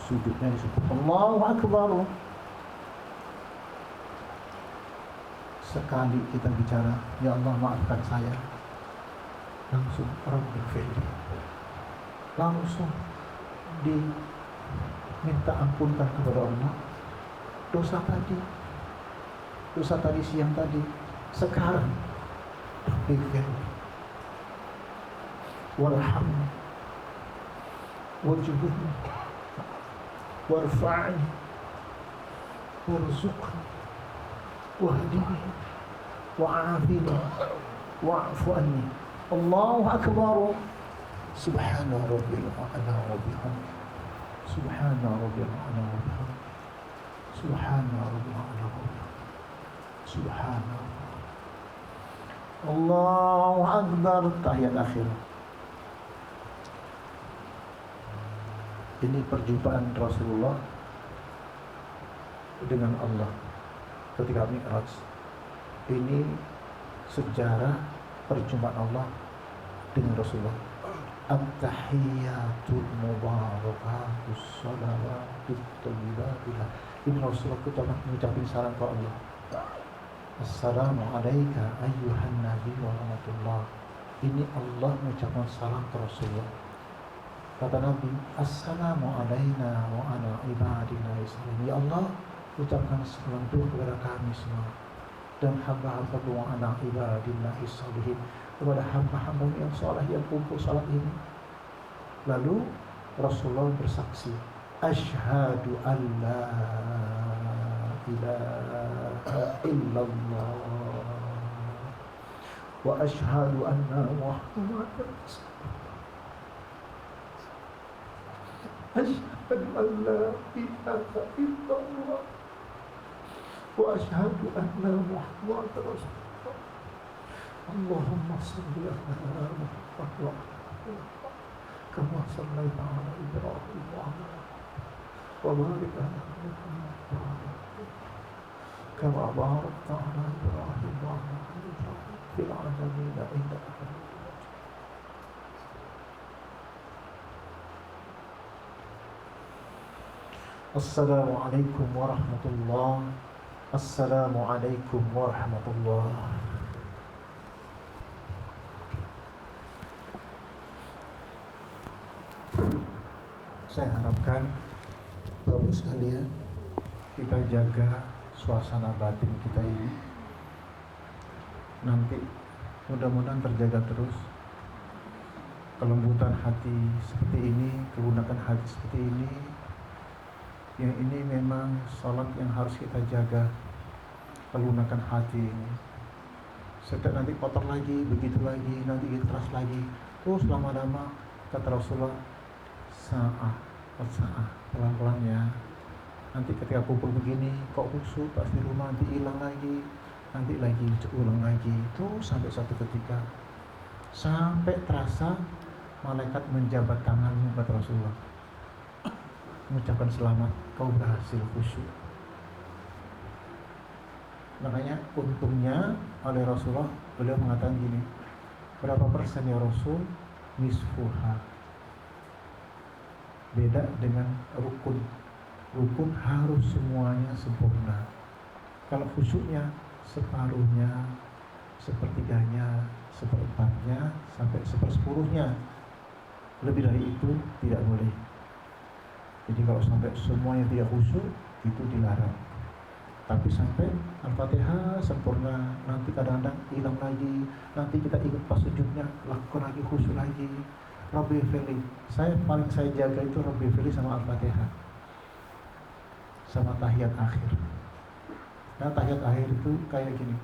sujudnya disebut Allahu Akbar. Sekali kita bicara, ya Allah maafkan saya, langsung Rabbighfirli, langsung diminta ampunkan kepada Allah dosa tadi siang tadi. Sekarang Rabbighfirli warhamni wajburni warfa'ni warzuqni wahdini wa'afini wa'fu anni. Allahu Akbar. Subhana rabbil a'la wa bihamdi. Subhana rabbil a'la wa bihamdi. Subhana rabbil a'la wa bihamdi. Subhana Allahu Akbar. Tahiyat akhir. Ini perjumpaan Rasulullah dengan Allah ketika Mi'raj. Ini sejarah perjumpaan Allah dengan Rasulullah. At-tahiyyatul mubarakatus salawatut thayyibatillah. Ini Rasulullah kita mengucapkan salam kepada Allah. Assalamu alayka ayyuhan nabi wa rahmatullah. Ini Allah mengucapkan salam ke Rasulullah. Kata Nabi, assalamu alayna wa ala ibadina islam. Ya Allah, ucapkan salam itu kepada kami semua dan hamba-hamba wa ala ibadina isalihin, kepada hamba-hamba yang saleh yang kumpul salat ini. Lalu Rasulullah bersaksi, asyhadu an la ilaha illallah wa asyhadu anna Muhammadan rasulullah. Asyhadu an la ilaha illallah wa asyhadu anna Muhammadan rasulullah. Allahumma shalli ala Muhammad wa ala kama shallaita ala Ibrahim wa ala wa barik ala Muhammad wa ala kama barakta ala Ibrahim wa ala Ibrahim fil alamin innaka Hamidum Majid. Assalamualaikum warahmatullahi. Assalamualaikum warahmatullahi. Saya harapkan Bapak sekalian, kita jaga suasana batin kita ini. Nanti mudah-mudahan terjaga terus. Kelembutan hati seperti ini, kegunakan hati seperti ini. Yang ini memang salat yang harus kita jaga. Kelunakan hati ini. Setiap nanti kotor lagi, begitu lagi, nanti keras lagi. Terus lama-lama kata Rasulullah, sa'ah, pelan-pelan ya. Nanti ketika kumpul begini, kok khusyuk, pas di rumah nanti hilang lagi, nanti lagi ulang lagi. Itu sampai satu ketika, sampai terasa malaikat menjabat tanganmu kata Rasulullah, mengucapkan selamat, kau berhasil khusyuk. Makanya untungnya oleh Rasulullah, beliau mengatakan gini, berapa persen ya Rasul? Nisfuha. Beda dengan rukun. Rukun harus semuanya sempurna. Kalau khusyuknya separuhnya, sepertiganya, seperempatnya, sampai sepersepuluhnya. Lebih dari itu tidak boleh. Jadi kalau sampai semuanya tidak khusyuk, itu dilarang. Tapi sampai Al-Fatihah sempurna, nanti kadang-kadang hilang lagi, nanti kita ingat pas sujudnya, lakukan lagi khusyuk lagi. Rabbighfirli, saya jaga itu Rabbighfirli sama Al-Fatihah, sama tahiyat akhir. Nah tahiyat akhir itu kayak gini,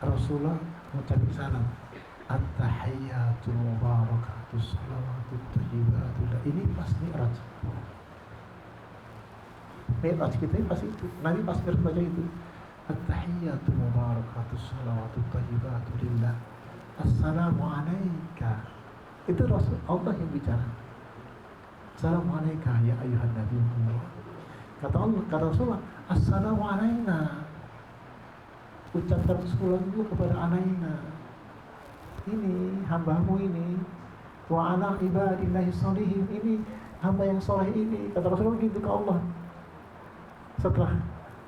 Rasulullah mengucapkan salam, at-tahiyyatul mubarakatus salawatut thayyibatillah. Ini pas Mi'raj. Mi'raj kita ini pas itu, Nabi pas Mi'raj baca itu, at-tahiyyatul mubarakatus salawatut thayyibatillah. Assalamu alayka. Itu Rasul Allah yang bicara. Assalamualaikum ya ayuhan nabi. Kata Allah, kata Rasulullah, assalamu alayna. Ucapkan sebulan dulu kepada alayna. Ini hambamu ini. Wa ala ibadillahi sholihin. Ini hamba yang soleh ini, kata Rasulullah gitu ke Allah. Setelah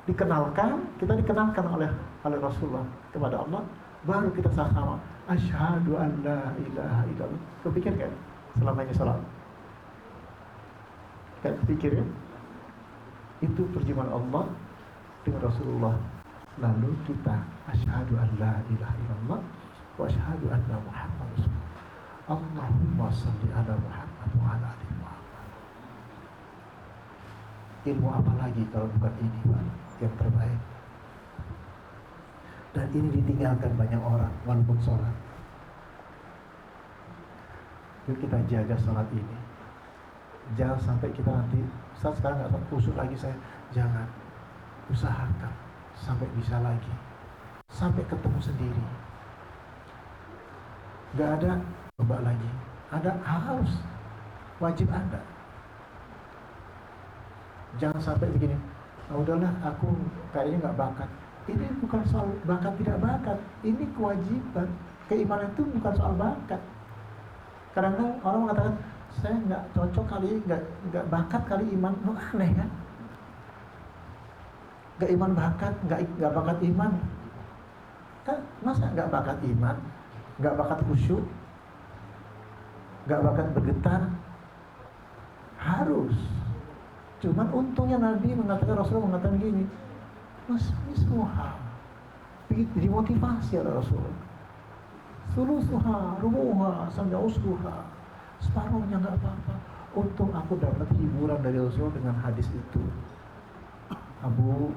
dikenalkan, kita dikenalkan oleh Rasulullah kepada Allah, baru kita sama-sama asyhadu an la ilaha illallah. Kepikir kan selama ini salat? Kan pikir ya? Itu perjumpaan Allah dengan Rasulullah. Lalu kita asyhadu an la ilaha illallah wa asyhadu anna Muhammad Rasulullah. Allahumma shalli ala Muhammad wa ala ali Muhammad. Ilmu apa lagi kalau bukan ini, Pak, yang terbaik? Dan ini ditinggalkan banyak orang walaupun sholat. Yuk kita jaga sholat ini. Jangan sampai kita nanti, Ustaz sekarang nggak khusyuk lagi saya. Jangan. Usahakan sampai bisa lagi, sampai ketemu sendiri. Nggak ada coba lagi. Ada, harus, wajib ada. Jangan sampai begini. Udahlah, aku kayaknya nggak bakat. Ini bukan soal bakat tidak bakat, ini kewajiban. Keimanan itu bukan soal bakat. Kadang-kadang orang mengatakan, saya nggak cocok kali, nggak bakat kali iman. Lu aneh kan? Nggak iman bakat, nggak bakat iman. Kan masa nggak bakat iman, nggak bakat khusyuk, nggak bakat bergetar? Harus. Cuman untungnya Nabi mengatakan, Rasulullah mengatakan gini, misluha, dimotivasi oleh Rasulullah. Sulusuha, rubuha, sampai usluha, separuhnya nggak apa-apa. Untung aku dapat hiburan dari Rasulullah dengan hadis itu. Abu,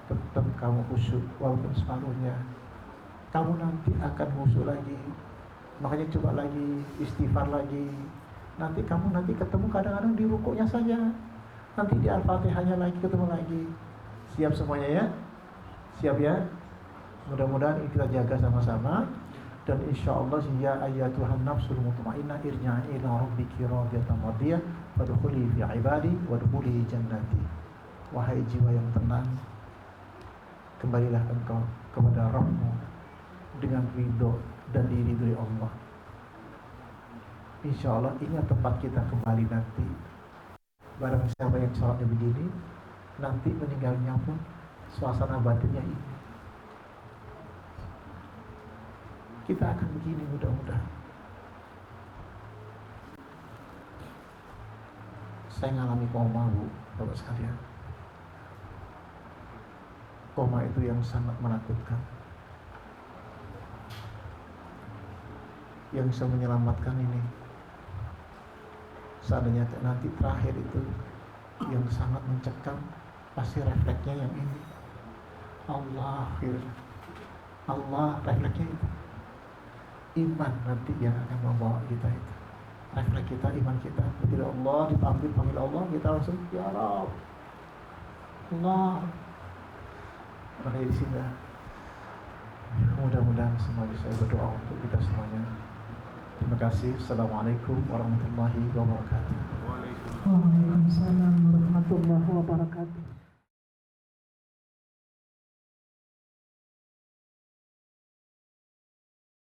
tetap kamu khusyuk walaupun separuhnya. Kamu nanti akan khusyuk lagi. Makanya coba lagi, istighfar lagi. Nanti kamu ketemu kadang-kadang di rukuknya saja. Nanti di Al-Fatihahnya lagi ketemu lagi. Siap semuanya ya? Siap ya? Mudah-mudahan ini kita jaga sama-sama. Dan insya Allah ya ayyatuhan nafsul mutmainnah irja'i ila rabbiki radiyatan mardiyah fadkhuli fi ibadi wadkhuli jannati. Wahai jiwa yang tenang, kembalilah engkau kepada Rabbmu dengan ridho dan diridhoi Allah. Insya Allah ini tempat kita kembali nanti. Barang siapa yang sholatnya begini, nanti meninggalnya pun suasana batinnya ini. Kita akan begini mudah-mudahan. Saya ngalami koma, Bu, Bapak sekalian. Koma itu yang sangat menakutkan. Yang bisa menyelamatkan ini, seandainya nanti terakhir itu yang sangat mencekam, pasti refleksnya yang ini. Allah refleksnya itu. Iman nanti yang akan membawa kita itu. Refleks kita, iman kita. Bila Allah panggil Allah, kita langsung ya Rabb, Allah. Makanya di sini mudah-mudahan semuanya saya berdoa untuk kita semuanya. Terima kasih. Assalamualaikum warahmatullahi wabarakatuh. Waalaikumsalam warahmatullahi wabarakatuh.